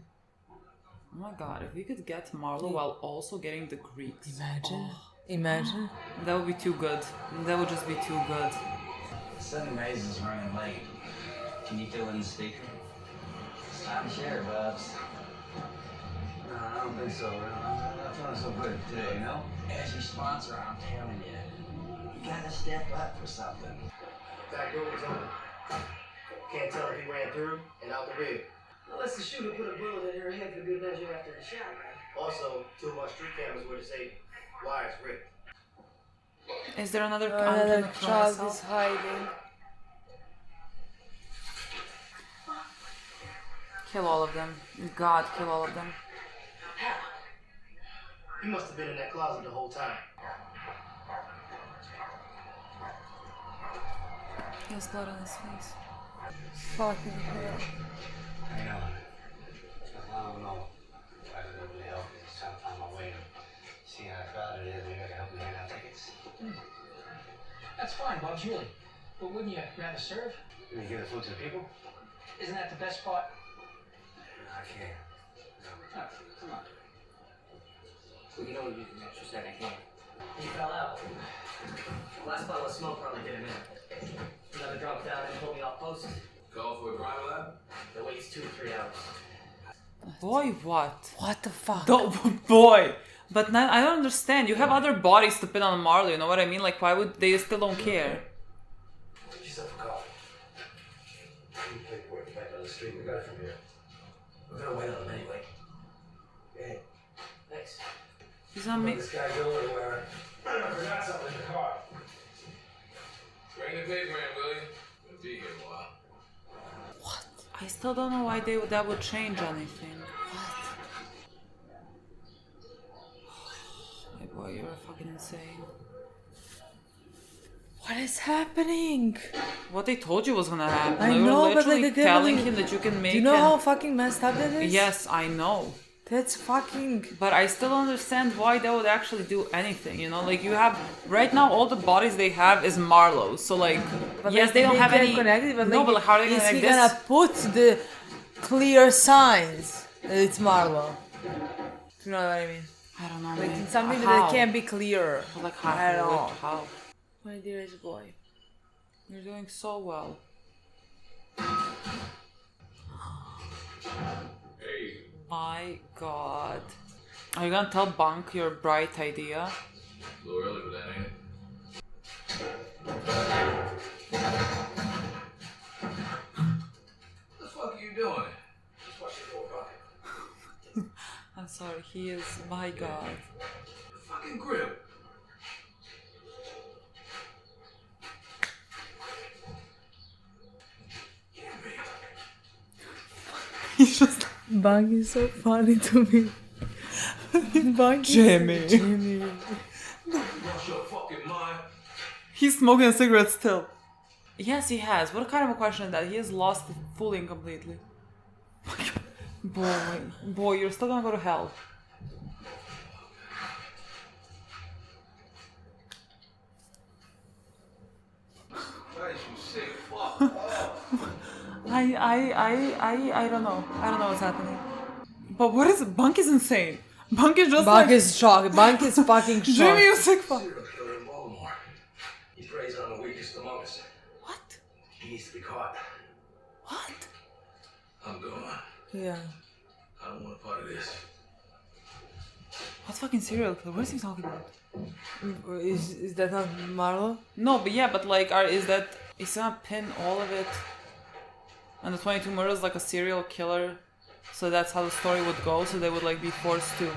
Oh my god, if we could get Marlo while also getting the Greeks. Imagine. That would be too good. That would just be too good. Seven Raisin's running late. Can you fill in the speaker? It's time to share, Bubs. No, I don't think so. I'm not feeling so good today, you know? As your sponsor, I'm telling you, you gotta step up for something. Back door was open. Can't tell if he ran through and out the rear. Unless the shooter put a bullet in her head for good measure after the shot, right? Also, 2 of our street cameras were to say wires ripped. Is there another child is hiding? Kill all of them. God, kill all of them. How? He must have been in that closet the whole time. He has blood on his face. Fucking hell. I know. I don't know if I could really help you. Just trying to find my way and see how crowded it is. Maybe I can help you hand out tickets. That's fine, Bubs, really. But wouldn't you rather serve? You give the food to the people? Isn't that the best part? I can't. Oh, come on. Well, you know you just said I can't. He fell out. Last bottle of smoke probably did him in. Another drop down and pulled me off post. Call for a crime of that? The wait's 2 to 3 hours. Boy, what? What the fuck? Boy! But now, I don't understand. You have other bodies to pin on Marlo, you know what I mean? Like, why would they still don't care? Get yourself a coffee. You paperwork back on the street. We got it from here. We're gonna wait on him anyway. Hey. Thanks. He's not me. This guy go anywhere. I forgot something in the car. Bring the paper in, will you? We'll be here a while. What? I still don't know why that would change anything. My boy, you're fucking insane. What is happening? What they told you was gonna happen. I They know, were but literally like telling him that you can make Do you know him... how fucking messed up that is? Yes, I know. That's fucking... But I still don't understand why they would actually do anything, you know? Like, you have... Right now, all the bodies they have is Marlo's. So, like, But yes, like, they don't have any... Connected, but no, like, but like, how are they gonna is he connect gonna this? put the clear signs that it's Marlo? You know what I mean? I don't know, Like, man. it's something How? that can't be clear. Like, how? At all. How? My dearest boy. You're doing so well. Hey. My God. Are you gonna tell Bunk your bright idea? A little early for that, ain't it? What the fuck are you doing? Just watch your pocket. I'm sorry, he is my God. Fucking grip. He's just... Bug is so funny to me. Bug Jimmy. You lost your fucking mind. He's smoking a cigarette still. Yes, he has. What kind of a question is that? He has lost it fully and completely. Boy, you're still gonna go to hell. I don't know. I don't know what's happening. But what is Bunk is insane. Bunk is just Bunk is shocked. Bunk is fucking shocked. Jimmy, you sick fuck. Serial killer in Baltimore. He preys on the weakest among us. What? He needs to be caught. What? I'm going. Yeah. I don't want a part of this. What fucking serial killer? What is he talking about? Is that not Marlo? No, but yeah, but like, is he gonna pin all of it and the 22 murders like a serial killer? So that's how the story would go. So they would like be forced to.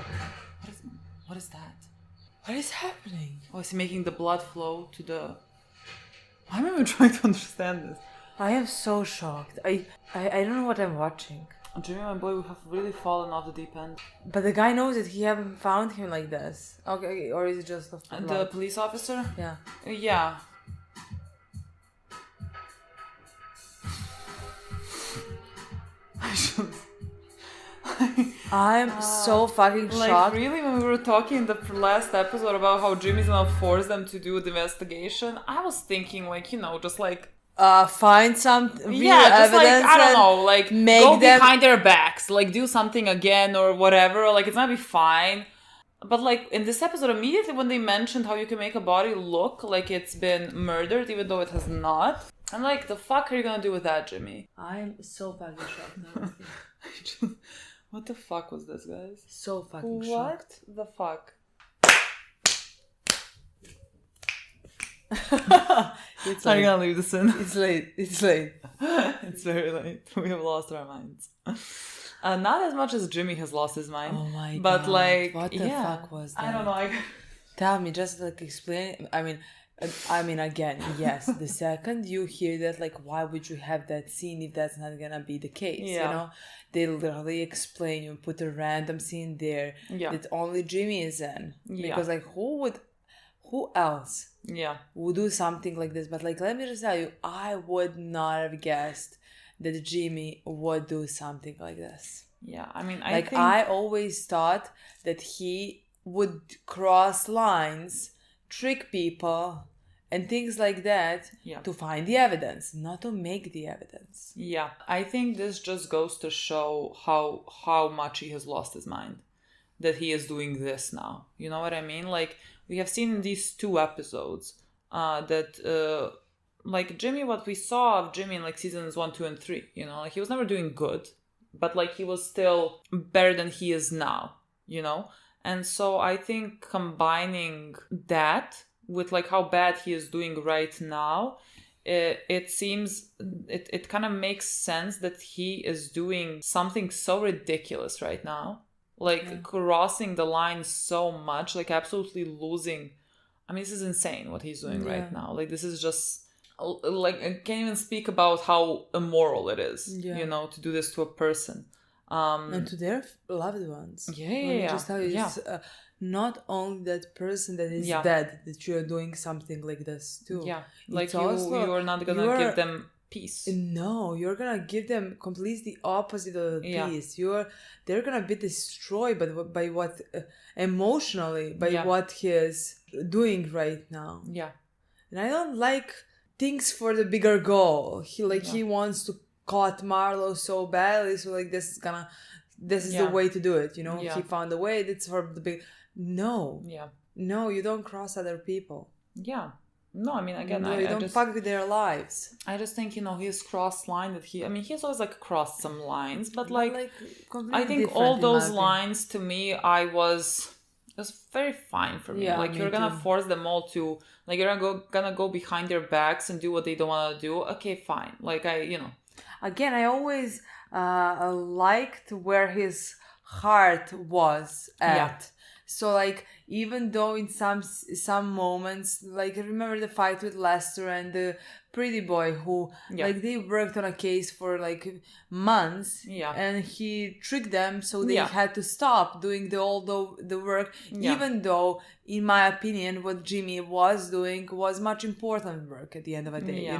What is that? What is happening? Oh, is he making the blood flow to the? Why am I even trying to understand this? I am so shocked. I don't know what I'm watching. Jimmy, my boy, we have really fallen off the deep end. But the guy knows that he haven't found him like this. Okay, or is it just the police officer? Yeah. Yeah. I'm so fucking like, shocked. Really, when we were talking in the last episode about how Jimmy's gonna force them to do the investigation, I was thinking, like, just like. Find some real just evidence. Like, I don't know, like, make go them behind their backs, like, do something again or whatever, like, it's gonna be fine. But, like, in this episode, immediately when they mentioned how you can make a body look like it's been murdered, even though it has not, I'm like, the fuck are you gonna do with that, Jimmy? I'm so fucking shocked. What the fuck was this, guys? So fucking What shocked. the fuck? It's Are you gonna leave this in? It's late. It's late. It's very late. We have lost our minds. Not as much as Jimmy has lost his mind. Oh my god. But like, what the fuck was that? I don't know. Tell me, just like explain. I mean, again, yes. The second you hear that, like, why would you have that scene if that's not gonna be the case? Yeah. You know, they literally explain you put a random scene there that only Jimmy is in. Because like, who else? Yeah. Would do something like this? But like, let me just tell you, I would not have guessed that Jimmy would do something like this. Yeah, I mean, I always thought that he would cross lines, trick people, and things like that to find the evidence, not to make the evidence. Yeah, I think this just goes to show how much he has lost his mind, that he is doing this now. You know what I mean? Like, we have seen in these 2 episodes that like Jimmy, what we saw of Jimmy in like seasons 1, 2, and 3, like he was never doing good, but like he was still better than he is now, And so I think combining that with like how bad he is doing right now, it seems it kind of makes sense that he is doing something so ridiculous right now. Like, crossing the line so much, like, absolutely losing. I mean, this is insane what he's doing right now. Like, this is just, like, I can't even speak about how immoral it is, to do this to a person. And to their loved ones. Let me just tell you, it's not only that person that is dead, that you're doing something like this, too. Yeah, like, you're not gonna give them peace. No, you're gonna give them completely opposite of peace. They're gonna be destroyed by what emotionally what he is doing right now. Yeah, and I don't like things for the bigger goal. He wants to caught Marlo so badly, so like this is the way to do it. He found a way. That's for the big. No, you don't cross other people. Yeah. No, I mean, again, you don't fuck with their lives. I just think, he's crossed line that he's always like crossed some lines, but like I think all those lines to me, it was very fine for me. Like, you're gonna force them all to, like, you're gonna go behind their backs and do what they don't want to do. Okay, fine. Like, Again, I always liked where his heart was at. Yeah. So, like, even though in some moments, like, remember the fight with Lester and the pretty boy who, like, they worked on a case for, like, months. Yeah. And he tricked them, so they had to stop doing all the work. Yeah. Even though, in my opinion, what Jimmy was doing was much important work at the end of the day,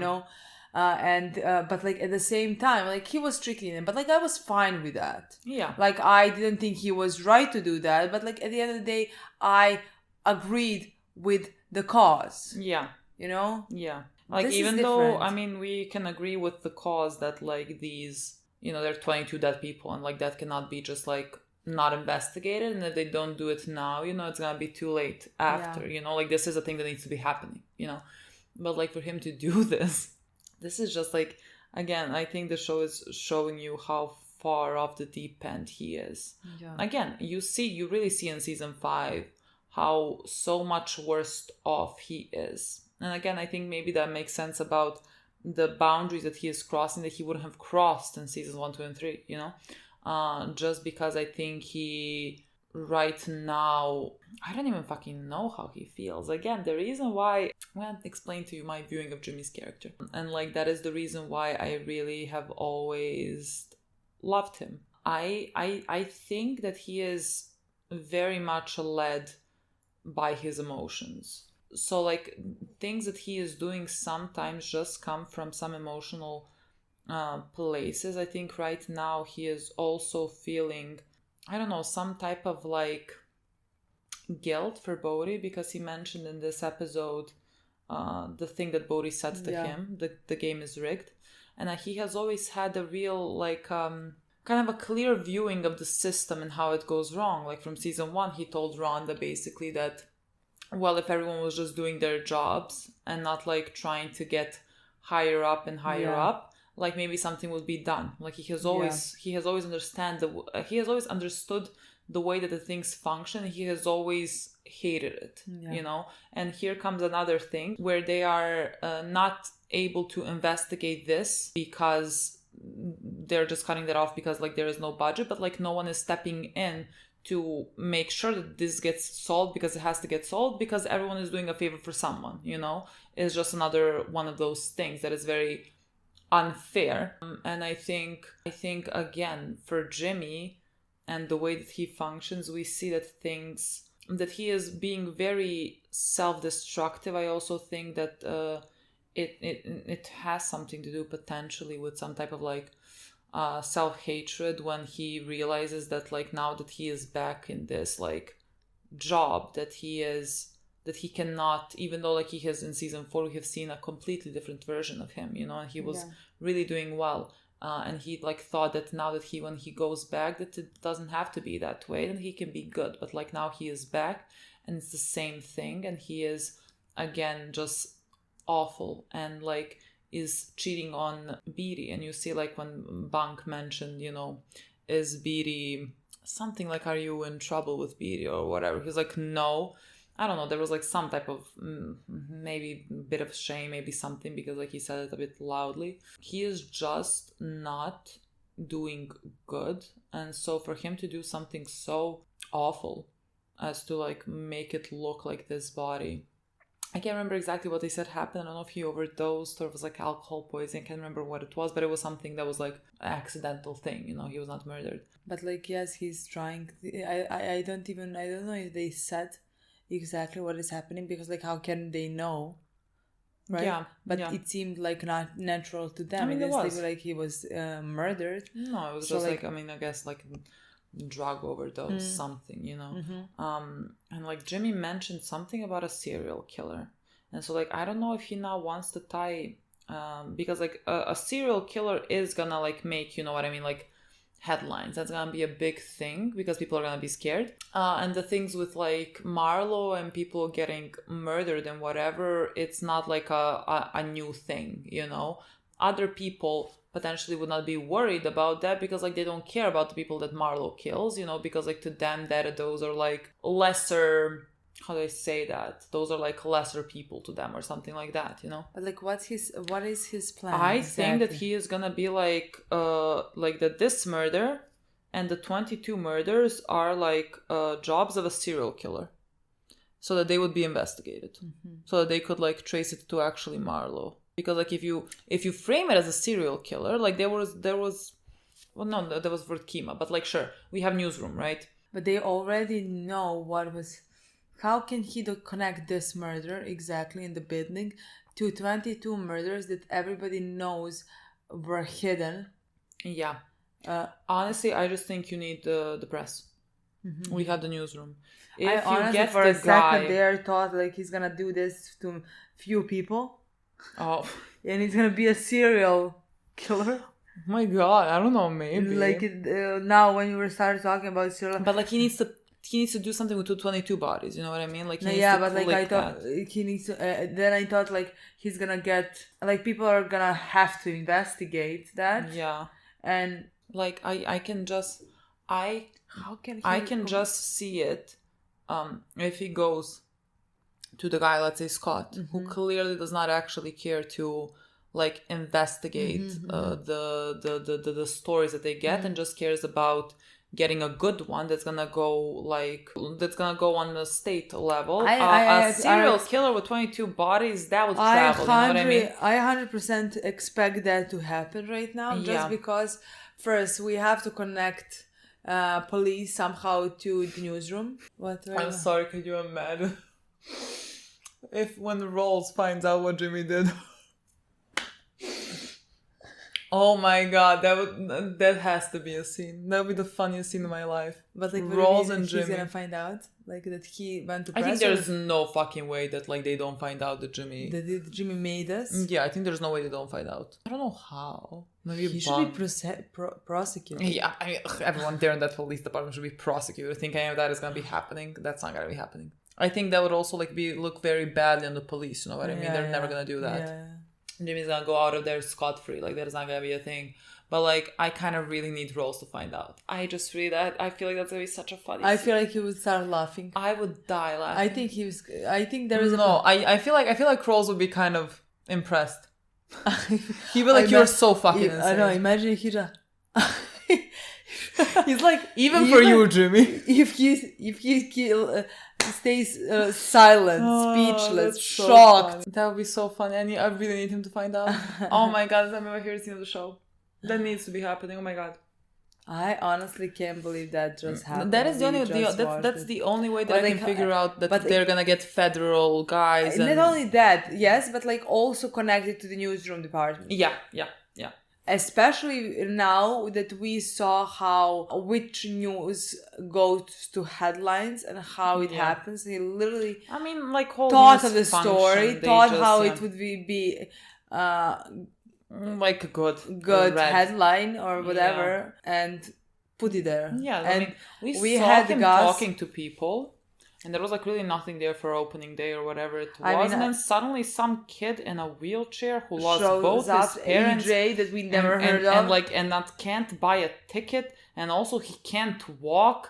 But like at the same time, like he was tricking him, but like I was fine with that. Yeah. Like I didn't think he was right to do that, but like at the end of the day, I agreed with the cause. Yeah. You know? Yeah. Like This even is though, different. I mean, we can agree with the cause that like these, you know, there are 22 dead people and like that cannot be just like not investigated, and if they don't do it now, you know, it's gonna be too late after. You know, like this is a thing that needs to be happening, you know. But like for him to do this is just like, again, I think the show is showing you how far off the deep end he is. Yeah. Again, you really see in season 5 how so much worse off he is. And again, I think maybe that makes sense about the boundaries that he is crossing that he wouldn't have crossed in seasons 1, 2, and 3, you know? Just because I think he, right now, I don't even fucking know how he feels. Again, the reason why, well, I'll explain to you my viewing of Jimmy's character. And like, that is the reason why I really have always loved him. I think that he is very much led by his emotions. So like things that he is doing sometimes just come from some emotional places. I think right now he is also feeling, I don't know, some type of like guilt for Bodhi, because he mentioned in this episode the thing that Bodhi said to him, the game is rigged. And he has always had a real like kind of a clear viewing of the system and how it goes wrong. Like from season 1, he told Rhonda basically that, well, if everyone was just doing their jobs and not like trying to get higher up and higher up, like maybe something would be done. Like he has always understood the way that the things function. He has always hated it, you know. And here comes another thing where they are not able to investigate this because they're just cutting that off because like there is no budget, but like no one is stepping in to make sure that this gets solved, because it has to get solved because everyone is doing a favor for someone, you know. It's just another one of those things that is very unfair. And I think again, for Jimmy and the way that he functions, we see that he is being very self-destructive. I also think that it has something to do potentially with some type of like self-hatred when he realizes that like now that he is back in this like job that he cannot, even though like he has in season 4 we have seen a completely different version of him, you know, and he was really doing well, and he like thought that now that when he goes back, that it doesn't have to be that way, and he can be good. But like now he is back and it's the same thing, and he is again just awful and like is cheating on Beatty. And you see like when Bank mentioned, you know, is Beatty something like, are you in trouble with Beatty or whatever? He's like, no. I don't know, there was like some type of maybe a bit of shame, maybe something, because like he said it a bit loudly. He is just not doing good. And so for him to do something so awful as to like make it look like this body, I can't remember exactly what they said happened. I don't know if he overdosed or it was like alcohol poisoning. I can't remember what it was, but it was something that was like an accidental thing, you know, he was not murdered. But like, yes, he's trying. I don't know if they said exactly what is happening, because like how can they know, right? But it seemed like not natural to them. I mean, it was like he was murdered. No, it was so just like I mean, I guess like drug overdose, something, you know. And like Jimmy mentioned something about a serial killer, and so like I don't know if he now wants to tie because like a serial killer is gonna like make, you know what I mean, like headlines. That's gonna be a big thing because people are gonna be scared. And the things with like Marlo and people getting murdered and whatever, it's not like a new thing, you know. Other people potentially would not be worried about that because like they don't care about the people that Marlo kills, you know, because like to them that those are like lesser, how do I say that? Those are like lesser people to them or something like that, you know? But like what is his plan? I think that he is gonna be like that this murder and the 22 murders are like jobs of a serial killer, so that they would be investigated, so that they could like trace it to actually Marlo. Because like if you frame it as a serial killer, like there was well, no, there was Vertkima, but like sure, we have Newsroom, right? But they already know what was. How can he connect this murder exactly in the building to 22 murders that everybody knows were hidden. Yeah. Honestly, I just think you need the press. Mm-hmm. We had the newsroom. If I honestly, for a second there, thought like he's gonna do this to few people. Oh. And he's gonna be a serial killer. Oh my god, I don't know, maybe. Like now when you started talking about serial, but like he needs to do something with 222 bodies. You know what I mean? Like I thought he needs to. Then I thought like he's gonna get like people are gonna have to investigate that. Yeah. And like I can just just see it. If he goes to the guy, let's say Scott, who clearly does not actually care to like investigate the stories that they get and just cares about getting a good one that's gonna go on the state level. A serial killer with 22 bodies, that would travel. You know what I mean? I 100% expect that to happen right now, just because first we have to connect police somehow to the newsroom. I'm sorry, could you imagine if when Rolls finds out what Jimmy did? Oh my god, that has to be a scene. That would be the funniest scene of my life. But like Rolls and Jimmy. He's gonna find out like that he went to press. I think there's no fucking way that like they don't find out that Jimmy made us. Yeah, I think there's no way they don't find out. I don't know how. Maybe he should be prosecuted. Yeah, I mean everyone there in that police department should be prosecuted. I think any of that is gonna be happening. That's not gonna be happening. I think that would also like look very badly on the police. You know what I mean? They're never gonna do that. Yeah. Jimmy's gonna go out of there scot-free. Like, that is not gonna be a thing. But, like, I kind of really need Rose to find out. I just feel like that's gonna be such a funny I feel like he would start laughing. I would die laughing. I think there is I feel like Rose would be kind of impressed. He'd be like, you're so fucking insane. I know, imagine he just... He's like, even for you, Jimmy. If he stays silent, speechless, shocked. That would be so funny. I really need him to find out. Oh my god, I'm never here to see the show. That needs to be happening. Oh my god. I honestly can't believe that just happened. That is the only that's the only way that I can figure out that they're gonna get federal guys. Not only that, yes, but like also connected to the newsroom department. Yeah. Especially now that we saw which news goes to headlines and how it happens. He literally thought of the story, thought it would be like a good headline or whatever, and put it there. Yeah, and we saw him talking to people. And there was like really nothing there for opening day or whatever it was. And then suddenly some kid in a wheelchair who lost both his parents. AJ that we never heard of. And that can't buy a ticket. And also he can't walk.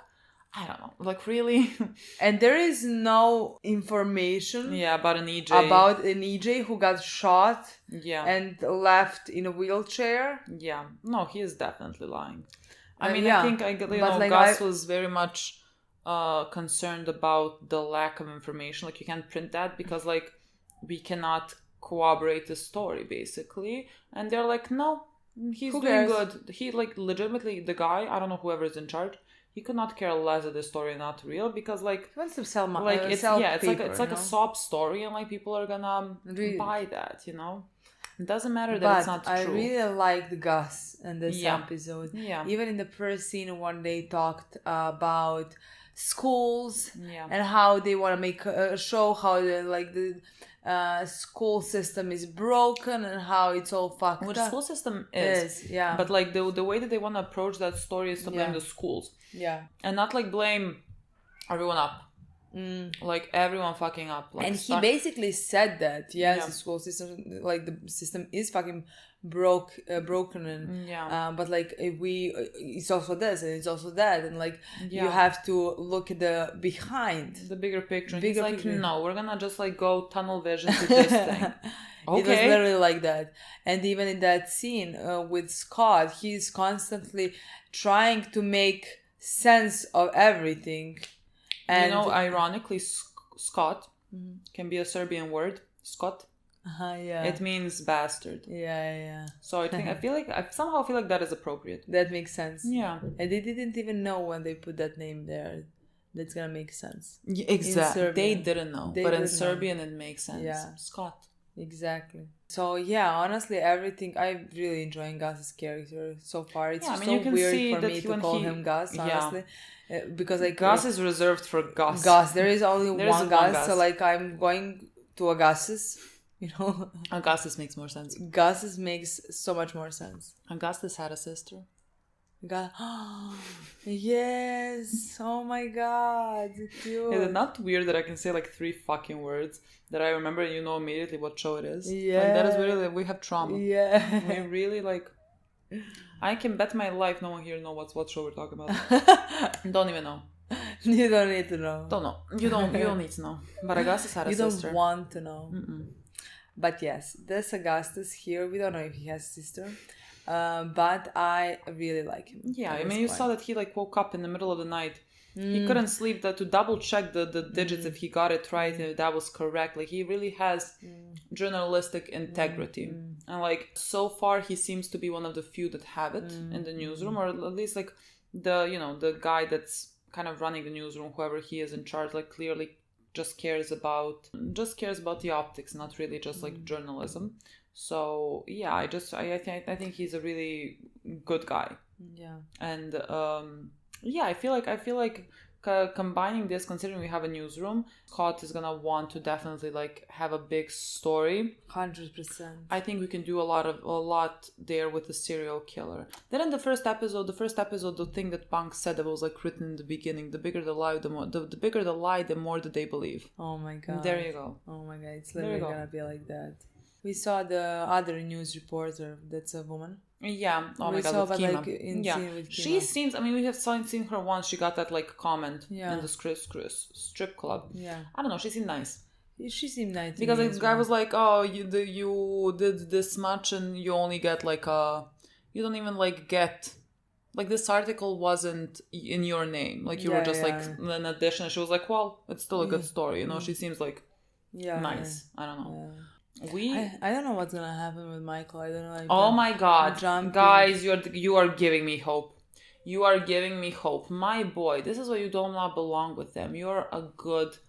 I don't know. Like, really? And there is no information about an EJ. Who got shot and left in a wheelchair. Yeah. No, he is definitely lying. I mean, I think Gus was very much... concerned about the lack of information. Like, you can't print that because like we cannot corroborate the story basically, and they're like, no, he's doing good. He like legitimately, the guy, I don't know, whoever is in charge, he could not care less that the story is not real because like he wants to sell it's like a sob story and like people are gonna buy that, you know. It doesn't matter that it's not true. I really liked Gus in this episode. Yeah. Even in the first scene when they talked about schools and how they want to make a show how the school system is broken and how it's all fucked up. The school system is but like the way that they want to approach that story is to blame the schools and not like blame everyone up. Like everyone fucking up, like, and he basically said that the school system, like the system is fucking broken and but like it's also this and it's also that, and like you have to look at the bigger picture. He's like, no, we're gonna just like go tunnel vision to this thing. Okay. It was literally like that. And even in that scene with Scott, he's constantly trying to make sense of everything. And ironically, Scott can be a Serbian word. Scott. It means bastard. Yeah. So I somehow feel like that is appropriate. That makes sense. Yeah. And they didn't even know when they put that name there. That's gonna make sense. Yeah, exactly. They didn't know. But in Serbian it makes sense. Yeah. Scott. Exactly. So yeah, honestly, everything I'm really enjoying Gus's character so far. It's so weird for me to call him Gus, honestly, because like Gus is reserved for Gus. Gus, there is only one Gus, so like I'm going to a Gus's, Augustus makes more sense. Gus's makes so much more sense. Augustus had a sister. Yes! Oh my god, cute. Is it not weird that I can say like 3 fucking words that I remember and you know immediately what show it is? Yeah. Like that is really, we have trauma. Yeah. We really like, I can bet my life no one here knows what show we're talking about. Don't even know. You don't need to know. Don't know. You don't need to know. But Augustus had a sister. You don't want to know. But yes, this Augustus here, we don't know if he has a sister. But I really like him. Yeah, I mean, you saw that he like woke up in the middle of the night. He couldn't sleep to double check the digits if he got it right and if that was correct. Like he really has journalistic integrity. And like so far he seems to be one of the few that have it in the newsroom, or at least like the guy that's kind of running the newsroom, whoever he is in charge, like clearly just cares about the optics, not really just like journalism. So yeah, I think he's a really good guy. Yeah. And yeah, I feel like combining this, considering we have a newsroom, Scott is gonna want to definitely like have a big story. 100%. I think we can do a lot there with the serial killer. Then in the first episode, the thing that Punk said that was like written in the beginning: the bigger the lie, the bigger the lie, the more that they believe. Oh my god. There you go. Oh my god, it's literally gonna be like that. We saw the other news reporter. That's a woman. Yeah. Oh my god. With Kima. She seems. I mean, we have seen her once. She got that like comment in the strip club. Yeah. I don't know. She seemed nice. She seemed nice because the guy was like, "Oh, you did this much, and you only get like you don't even like get." Like this article wasn't in your name. Like you were just like an addition. She was like, "Well, it's still a good story." She seems like nice. I don't know. I don't know what's gonna happen with Michael. I don't know. Oh my god, guys, you are giving me hope. You are giving me hope, my boy. This is why you do not belong with them. You are a good,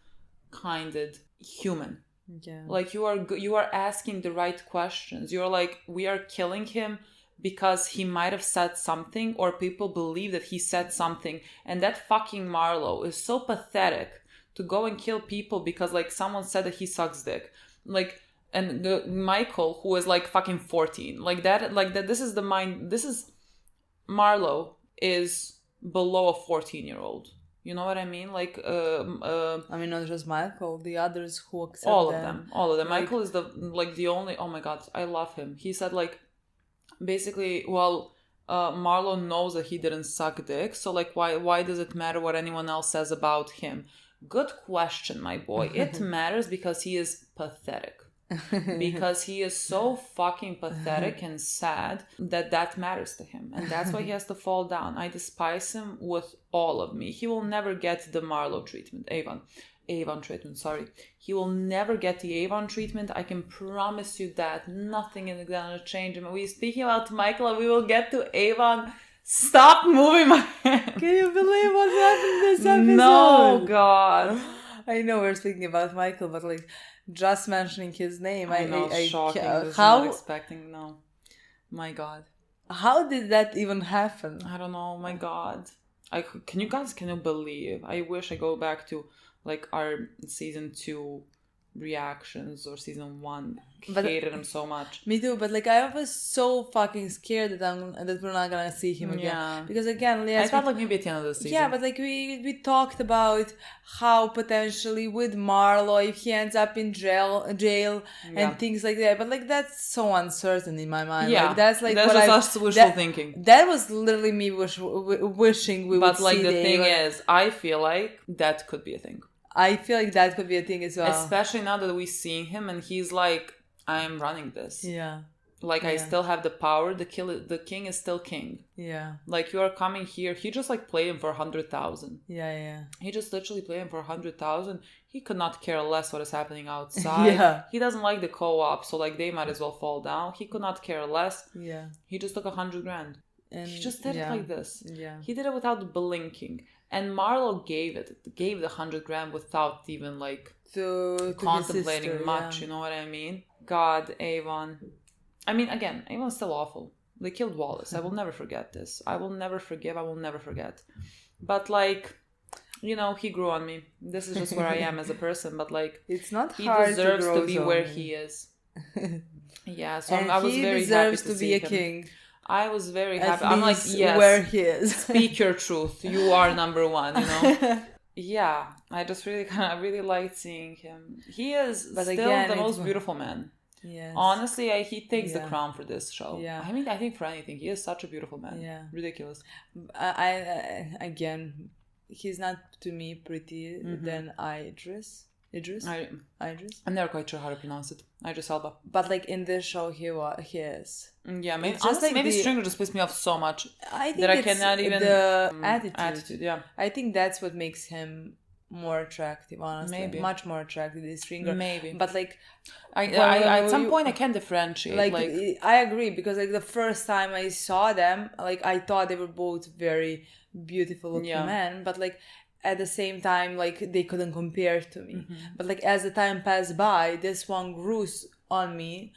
kinded human. Yeah. Like you are asking the right questions. You're like, we are killing him because he might have said something, or people believe that he said something, and that fucking Marlo is so pathetic to go and kill people because like someone said that he sucks dick. Like. And Michael, who is like fucking 14, like that, this is the mind. This is Marlo is below a 14-year-old. You know what I mean? Like, I mean, not just Michael, the others who accept all of them. Like, Michael is the only. Oh my god, I love him. He said like, basically, well, Marlo knows that he didn't suck dick, so like, why does it matter what anyone else says about him? Good question, my boy. It matters because he is pathetic. Because he is so fucking pathetic and sad that matters to him, and that's why he has to fall down. I despise him with all of me. He will never get the Marlo treatment, Avon treatment, sorry. He will never get the Avon treatment. I can promise you that. Nothing is gonna change him. We're speaking about Michael and we will get to Avon. Stop moving my hand. Can you believe what's happened this episode? No, God. I know we're speaking about Michael, but like just mentioning his name, I know, shocking. Not expecting. No, my God. How did that even happen? I don't know. My God. Can you believe? I wish I go back to like our season 2 reactions or season 1. Hated him so much. Me too, but like I was so fucking scared that we're not gonna see him again. Yeah. Because again, I thought like maybe at the end of the season. Yeah, but like we talked about how potentially with Marlo, if he ends up in jail and things like that. But like that's so uncertain in my mind. Yeah, like, that's like that's what just us wishful thinking. That was literally me wishing we would see. But like the thing is, I feel like that could be a thing. I feel like that could be a thing as well. Especially now that we're seeing him and he's like, I'm running this. Yeah. Like, I still have the power. The king is still king. Yeah. Like, you are coming here. He just, like, played him for 100,000. Yeah. He just literally played him for 100,000. He could not care less what is happening outside. Yeah. He doesn't like the co-op, so, like, they might as well fall down. He could not care less. Yeah. He just took 100,000. And he just did it like this. Yeah. He did it without blinking. And Marlo gave the 100,000 without even, like, contemplating much, you know what I mean? God, Avon. I mean, again, Avon's still awful. They killed Wallace. I will never forget this. I will never forgive. I will never forget. But like, you know, he grew on me. This is just where I am as a person. But like, it's not he hard deserves to be grow where on. he is. Yeah, so And I was he very deserves happy to be a him. king. I was very At happy. I'm like, least yes, where he is. Speak your truth. You are number one, you know? Yeah, I just I really liked seeing him. He is But still again, the most beautiful man. Yes. Honestly, he takes the crown for this show. Yeah. I mean, I think for anything, he is such a beautiful man. Yeah. Ridiculous. Again, he's not to me pretty than Idris. Idris? I'm never quite sure how to pronounce it. Idris Elba. But like in this show, he is. Yeah, maybe It's just honestly, like maybe the- Stringer just pissed me off so much I think that I it's cannot even the attitude. attitude. Yeah, I think that's what makes him more attractive. Honestly, Maybe. much more attractive than Stringer. Maybe. But like, I when at some you- point I can differentiate. like, Like I agree, because like the first time I saw them, like I thought they were both very beautiful looking Yeah. men, but like at the same time, like they couldn't compare to me. Mm-hmm. But like as the time passed by, this one grew on me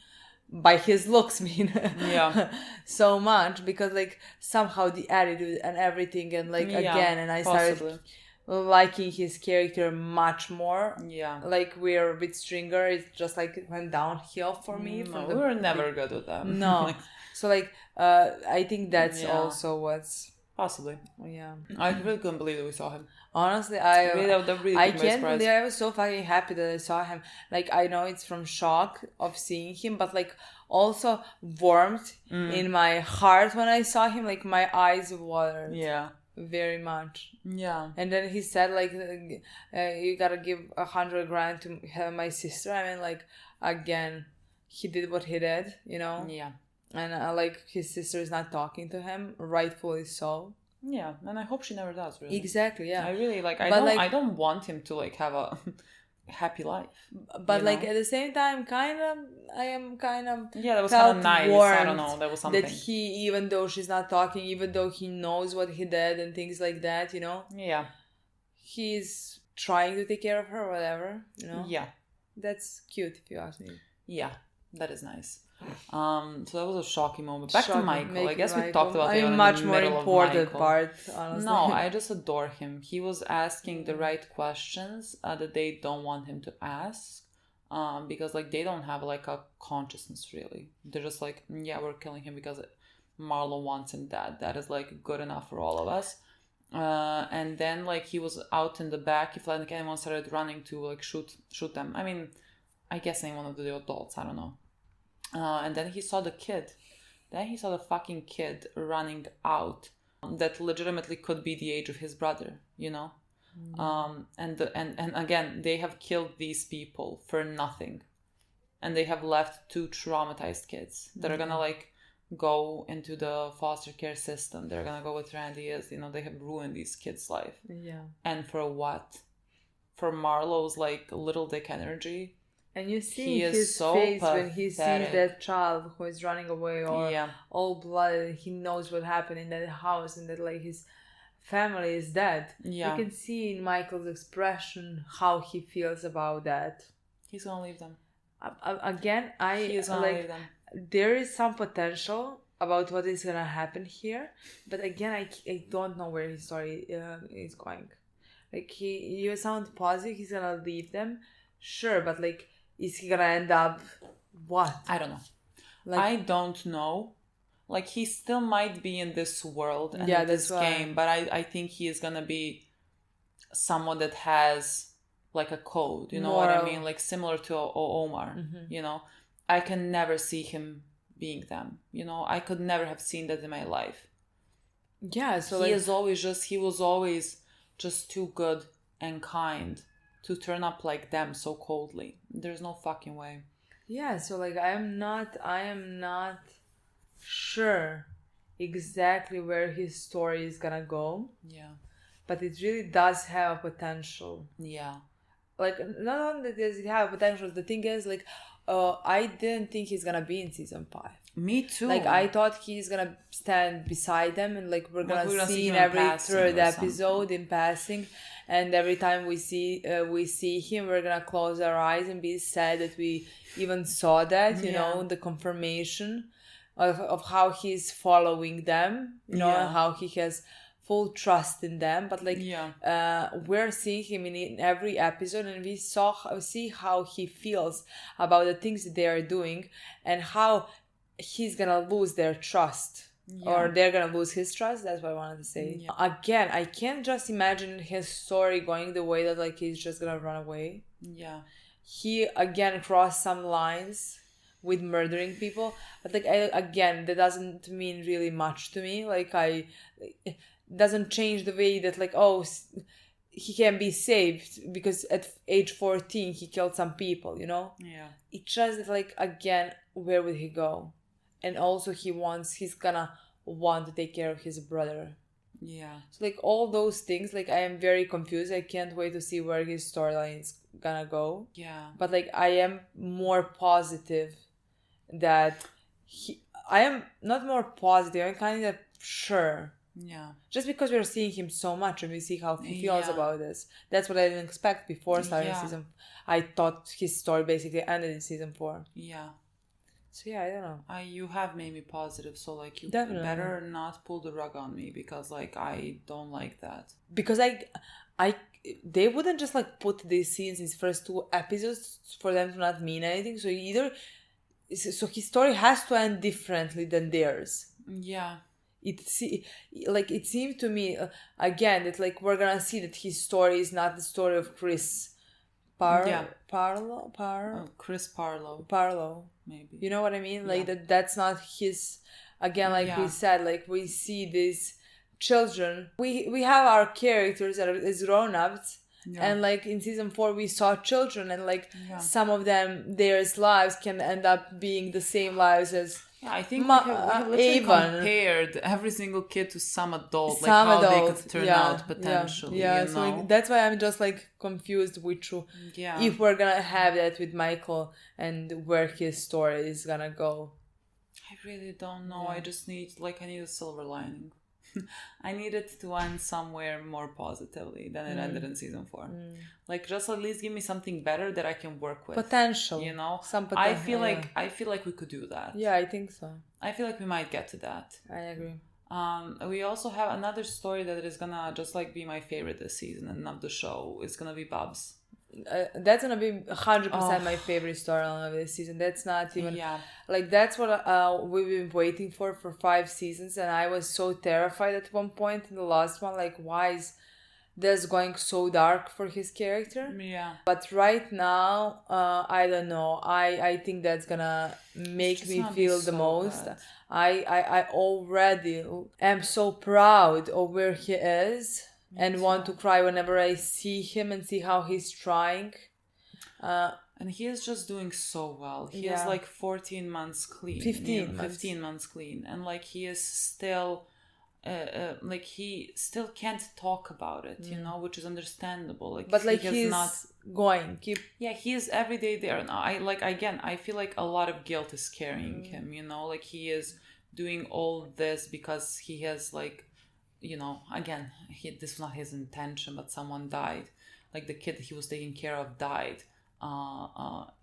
by his looks, Yeah. so much, because like somehow the attitude and everything, and like Yeah, again, and I possibly. started liking his character much more. Yeah. Like where with Stringer, it just like went downhill for me. No, from we were never good with them. No. Like, So like I think that's Yeah. also what's possibly. yeah. I really couldn't believe that we saw him. Honestly, I Really, that really I took me by can't surprise. believe I was so fucking happy that I saw him. Like I know it's from shock of seeing him, but like also warmth in my heart when I saw him. Like my eyes watered. Yeah. Very much. Yeah. And then he said like you gotta give $100,000 to my sister. I mean, like again, he did what he did, you know. Yeah. And like his sister is not talking to him, rightfully so. Yeah, and I hope she never does. Really. Exactly. Yeah. I really like. But, like- I don't want him to like have a happy life. But you like know? at the same time, I am kind of Yeah, that was felt kind of nice. I warmed don't know. That was something. that he, even though she's not talking, even though he knows what he did and things like that, you know, Yeah. he's trying to take care of her, whatever, you know. Yeah. That's cute if you ask me. Yeah. That is nice. So that was a shocking moment. Back to Shocking. Michael. I guess we Michael. talked about I Avon mean, in much the more middle of important Michael. part, honestly. No, I just adore him. He was asking the right questions that they don't want him to ask. Because like they don't have like a consciousness really. They're just like, yeah, we're killing him because Marlo wants him dead. That is like good enough for all of us. And then like he was out in the back. If like anyone started running to like shoot them. I mean, I guess any one of the adults. I don't know. And then he saw the kid. Then he saw the fucking kid running out that legitimately could be the age of his brother, you know? And again, they have killed these people for nothing. And they have left 2 traumatized kids that are gonna like go into the foster care system. They're gonna go with Randy as, you know, they have ruined these kids' life. Yeah. And for what? For Marlo's like little dick energy. And you see He is his so face when he sees pathetic. that child who is running away or Yeah. all blood. He knows what happened in that house and that like his family is dead. Yeah. You can see in Michael's expression how he feels about that. He's gonna leave them. Again, He is gonna like leave them. there is some potential about what is gonna happen here, but again, I don't know where his story is going. Like you sound positive he's gonna leave them, sure, but like is he gonna end up what? I don't know. Like, I don't know. Like he still might be in this world and Yeah, in this that's why. game, but I think he is gonna be someone that has like a code, you know what I Moral. mean? Like similar to Omar, you know? I can never see him being them, you know? I could never have seen that in my life. Yeah, so he like was always just too good and kind to turn up like them so coldly. There's no fucking way. yeah, so like I am not sure exactly where his story is gonna go. Yeah. But it really does have potential. Yeah. Like not only does it have potential, the thing is like I didn't think he's gonna be in season 5. Me too. Like, I thought he's gonna stand beside them, and like we're gonna see in him every passing third or episode in passing, and every time we see him, we're gonna close our eyes and be sad that we even saw that. You know, the confirmation of how he's following them. You know, and how he has full trust in them. But like, we're seeing him in every episode, and we see how he feels about the things that they are doing, and how he's gonna lose their trust, or they're gonna lose his trust. That's what I wanted to say. Again, I can't just imagine his story going the way that like he's just gonna run away. He again crossed some lines with murdering people, but like again, that doesn't mean really much to me. Like, it doesn't change the way that like, oh, he can be saved because at age 14 he killed some people, you know. It's just that like, again, where would he go? And also he's gonna want to take care of his brother. So like, all those things, like, I am very confused. I can't wait to see where his storyline is gonna go. But like, I am more positive that I am not more positive, I'm kind of sure. Just because we're seeing him so much and we see how he feels about this. That's what I didn't expect before starting season. I thought his story basically ended in season 4. So I don't know. You have made me positive, so like, you Definitely. better not pull the rug on me, because like, I don't like that. Because they wouldn't just like put these scenes in his first 2 episodes for them to not mean anything. So so his story has to end differently than theirs. It seemed to me again that like, we're gonna see that his story is not the story of Chris Chris Parlow, maybe. You know what I mean? Like, that's not his. Again, like we said, like, we see these children. We have our characters that are grown-ups. And like, in season 4 we saw children, and like, some of them, their lives can end up being the same lives as I think we literally Avon. compared every single kid to some adult, like how they could turn out potentially. You so know? like, that's why I'm just like confused if we're gonna have that with Michael and where his story is gonna go. I really don't know. I just need a silver lining. I need it to end somewhere more positively than it ended in season 4. Like, just at least give me something better that I can work with. Potential. You know? Some potential. I feel like we could do that. Yeah, I think so. I feel like we might get to that. I agree. We also have another story that is gonna just like be my favorite this season and of the show. It's gonna be Bubs. That's gonna be 100% my favorite storyline of this season. That's not even like, that's what we've been waiting for 5 seasons, and I was so terrified at one point in the last one, like, why is this going so dark for his character? But right now, I don't know, I think that's gonna make me feel the most bad. I already am so proud of where he is. And want to cry whenever I see him and see how he's trying. And he is just doing so well. He is like 14 months clean. 15 months clean. And like, he is still, like, he still can't talk about it, you know, which is understandable. Like, but like, he's not going. He is every day there. Now, I feel like a lot of guilt is carrying him, you know, like, he is doing all this because he has like, you know, again, this was not his intention, but someone died. Like, the kid he was taking care of died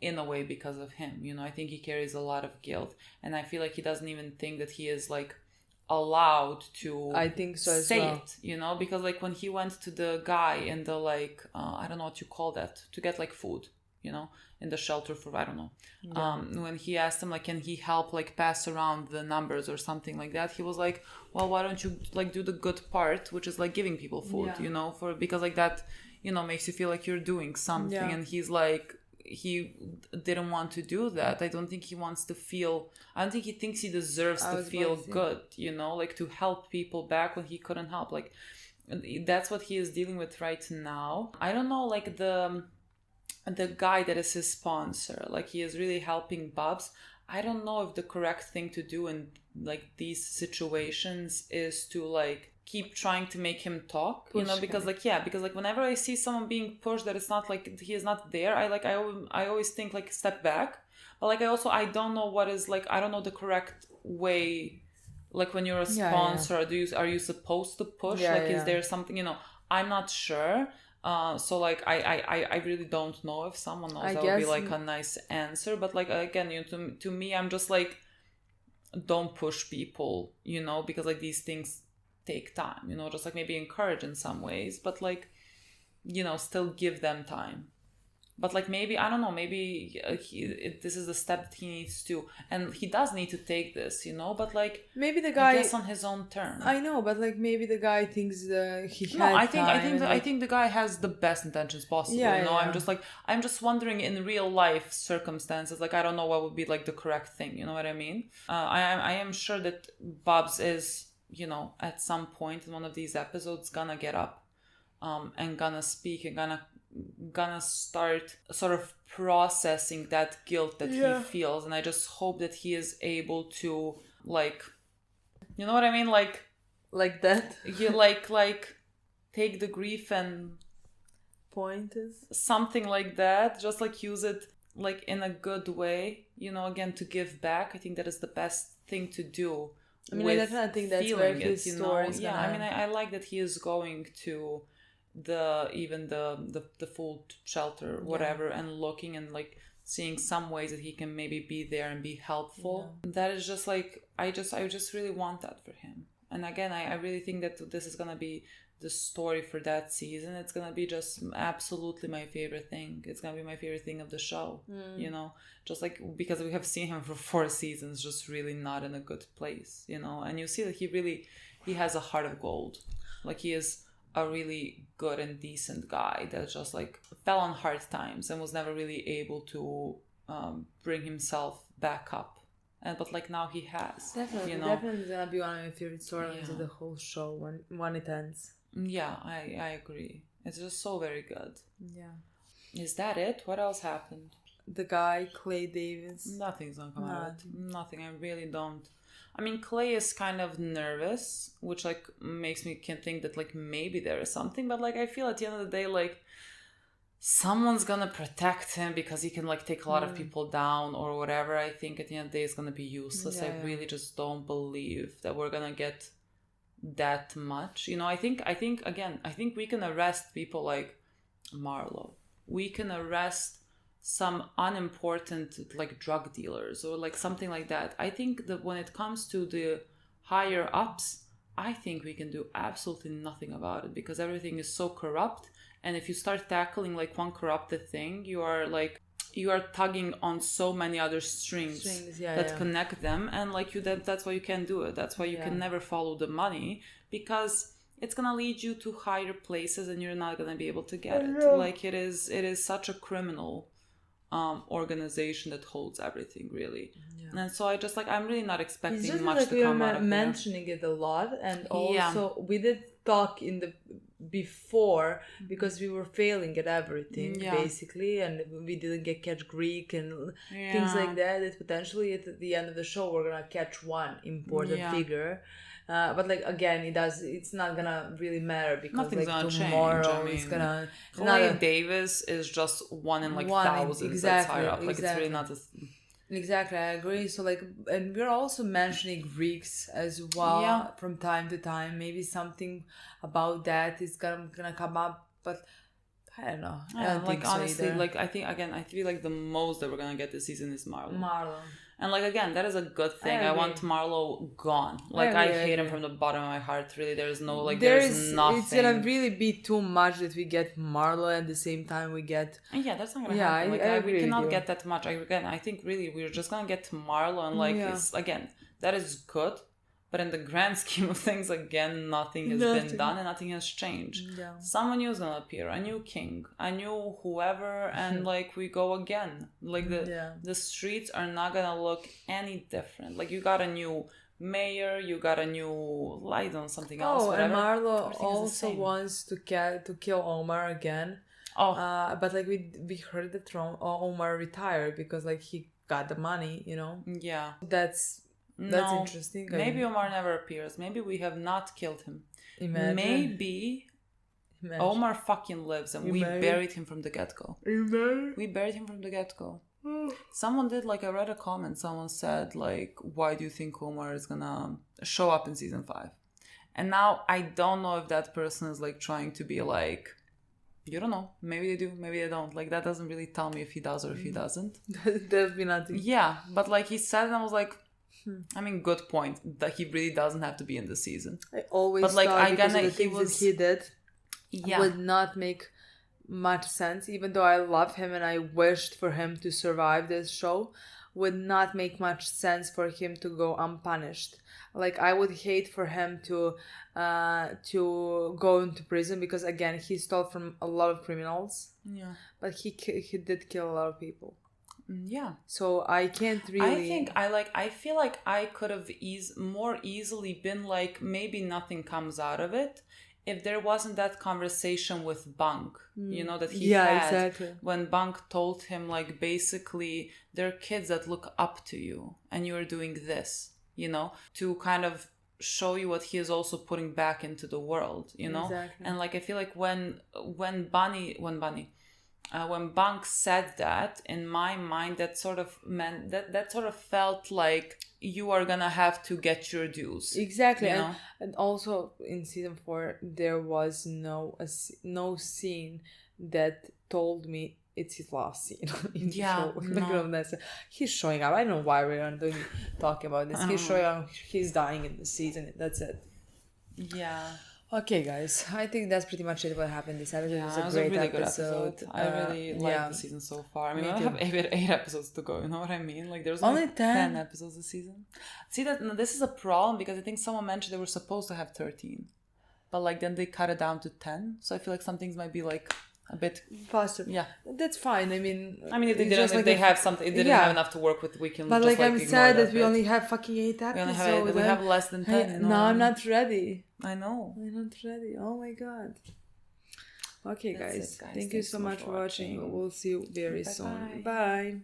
in a way because of him. You know, I think he carries a lot of guilt, and I feel like he doesn't even think that he is like allowed to say it, you know, because like, when he went to the guy in the like, I don't know what you call that, to get like food, you know, in the shelter for, I don't know. When he asked him, like, can he help like pass around the numbers or something like that, he was like, well, why don't you like do the good part, which is like giving people food, you know, because like that, you know, makes you feel like you're doing something. And he's like, he didn't want to do that. I don't think he wants to feel, I don't think he thinks he deserves to feel good, you know, like to help people back when he couldn't help. Like, that's what he is dealing with right now. I don't know, like the guy that is his sponsor, like, he is really helping Bubs. I don't know if the correct thing to do in like these situations is to like keep trying to make him talk, you know, because like, because like, whenever I see someone being pushed that it's not like he is not there, I always think like, step back, But like I don't know what is like, I don't know the correct way. Like when you're a sponsor, are you supposed to push? Is there something, you know? I'm not sure. So like I really don't know. If someone knows, that would be like a nice answer. But like again, you know, to me, I'm just like, don't push people, you know, because like these things take time, you know, just like maybe encourage in some ways, but like, you know, still give them time. But like maybe, I don't know, maybe this is the step that he needs to, and he does need to take this, you know, but like maybe the guy, I guess on his own terms. I know, but like maybe the guy thinks he had I think the guy has the best intentions possible. You know, I'm just wondering in real life circumstances, like I don't know what would be like the correct thing. You know what I mean? I am sure that Bubs is, you know, at some point in one of these episodes gonna get up, and gonna speak and gonna start sort of processing that guilt that he feels, and I just hope that he is able to, like, you know what I mean, like that, you like take the grief and point is something like that, just like use it like in a good way, you know, again, to give back. I think that is the best thing to do. I mean, I definitely think that's where his story is I mean, I like that he is going to the food shelter, whatever, and looking and like seeing some ways that he can maybe be there and be helpful. That is just like, I just really want that for him. And again, I really think that this is gonna be the story for that season. It's gonna be just absolutely my favorite thing. It's gonna be my favorite thing of the show, you know, just like because we have seen him for 4 seasons just really not in a good place, you know, and you see that he has a heart of gold. Like he is a really good and decent guy that just like fell on hard times and was never really able to bring himself back up. But like now he has. Definitely, you know? Definitely gonna be one of my favorite storylines of the whole show when it ends. Yeah, I agree. It's just so very good. Yeah. Is that it? What else happened? The guy, Clay Davis. Nothing's gonna come out of it. Nothing. I really don't. I mean, Clay is kind of nervous, which like makes me think that like maybe there is something, but like I feel at the end of the day like someone's gonna protect him because he can like take a lot of people down or whatever. I think at the end of the day it's gonna be useless. I really just don't believe that we're gonna get that much. You know, I think we can arrest people like Marlo. We can arrest some unimportant like drug dealers or like something like that. I think that when it comes to the higher ups, I think we can do absolutely nothing about it because everything is so corrupt. And if you start tackling like one corrupted thing, you are tugging on so many other strings that connect them, and like that's why you can't do it. That's why you can never follow the money, because it's gonna lead you to higher places and you're not gonna be able to get it. Like it is such a criminal organization that holds everything, really. And so I'm really not expecting much to come out of there. Mentioning it a lot, and also we did talk in the before because we were failing at everything basically, and we didn't catch Greek and things like that potentially at the end of the show we're gonna catch one important figure. But like again, it's not gonna really matter because nothing's like gonna tomorrow change. I mean, it's gonna Clay Davis is just one in like thousands that's higher up. Like it's really not Exactly, I agree. So like, and we're also mentioning Greeks as well from time to time. Maybe something about that is gonna come up, but I don't know. I don't think honestly, so like I feel like the most that we're gonna get this season is Marlo. And like again, that is a good thing. I want Marlo gone. Like I hate him from the bottom of my heart. Really, there's no like there's nothing. It's gonna really be too much that we get Marlo at the same time we get. That's not gonna happen. Like we cannot get that much. I think really we're just gonna get Marlo, and like it's, again, that is good. But in the grand scheme of things, again, nothing has been done and nothing has changed. Someone new is gonna appear, a new king, a new whoever, and like we go again. Like the streets are not gonna look any different. Like you got a new mayor, you got a new light on something else. Whatever. And Marlo also wants to kill Omar again. But like we heard that Omar retired because like he got the money, you know. That's interesting. Maybe Omar never appears. Maybe we have not killed him. Imagine. Maybe Omar fucking lives and we buried him from the get-go. We buried him from the get-go. Someone did, like, I read a comment, someone said, like, why do you think Omar is gonna show up in season 5? And now I don't know if that person is, like, trying to be like, you don't know, maybe they do, maybe they don't. Like, that doesn't really tell me if he does or if he doesn't. There'll be nothing. Yeah, but, like, he said, and I was like, I mean, good point, that he really doesn't have to be in the season. I always but, like, thought because of the things was, that he did yeah, would not make much sense, even though I love him and I wished for him to survive this show, would not make much sense for him to go unpunished. Like, I would hate for him to go into prison because, again, he stole from a lot of criminals. Yeah. But he did kill a lot of people. Yeah. So I can't really... I feel like I could have more easily been like, maybe nothing comes out of it if there wasn't that conversation with Bunk, you know, that he had. Exactly. When Bunk told him, like, basically, there are kids that look up to you and you're doing this, you know, to kind of show you what he is also putting back into the world, you know? Exactly. And, like, I feel like when Bunk said that, in my mind, that sort of meant that sort of felt like you are gonna have to get your dues. Exactly. You know? And also in season 4 there was no scene that told me it's his last scene in the show. No. He's showing up. I don't know why we're not talking about this. He's showing up. He's dying in the season. That's it. Yeah. Okay, guys. I think that's pretty much it. What happened this episode? Yeah, it was a great really episode. Good episode. I really liked the season so far. I mean, we only have 8 episodes to go. You know what I mean? Like, there's only 10 episodes this season. See, this is a problem because I think someone mentioned they were supposed to have 13, but like then they cut it down to 10. So I feel like some things might be like a bit faster. Yeah, that's fine. I mean, if they didn't, if they have something, it didn't have enough to work with. We can. But just, like, I'm sad that we only have fucking 8 episodes. We have less than 10. No, I'm not ready. I know. I'm not ready. Oh my god. Okay, guys. Thank you so much for watching. We'll see you very soon. Bye.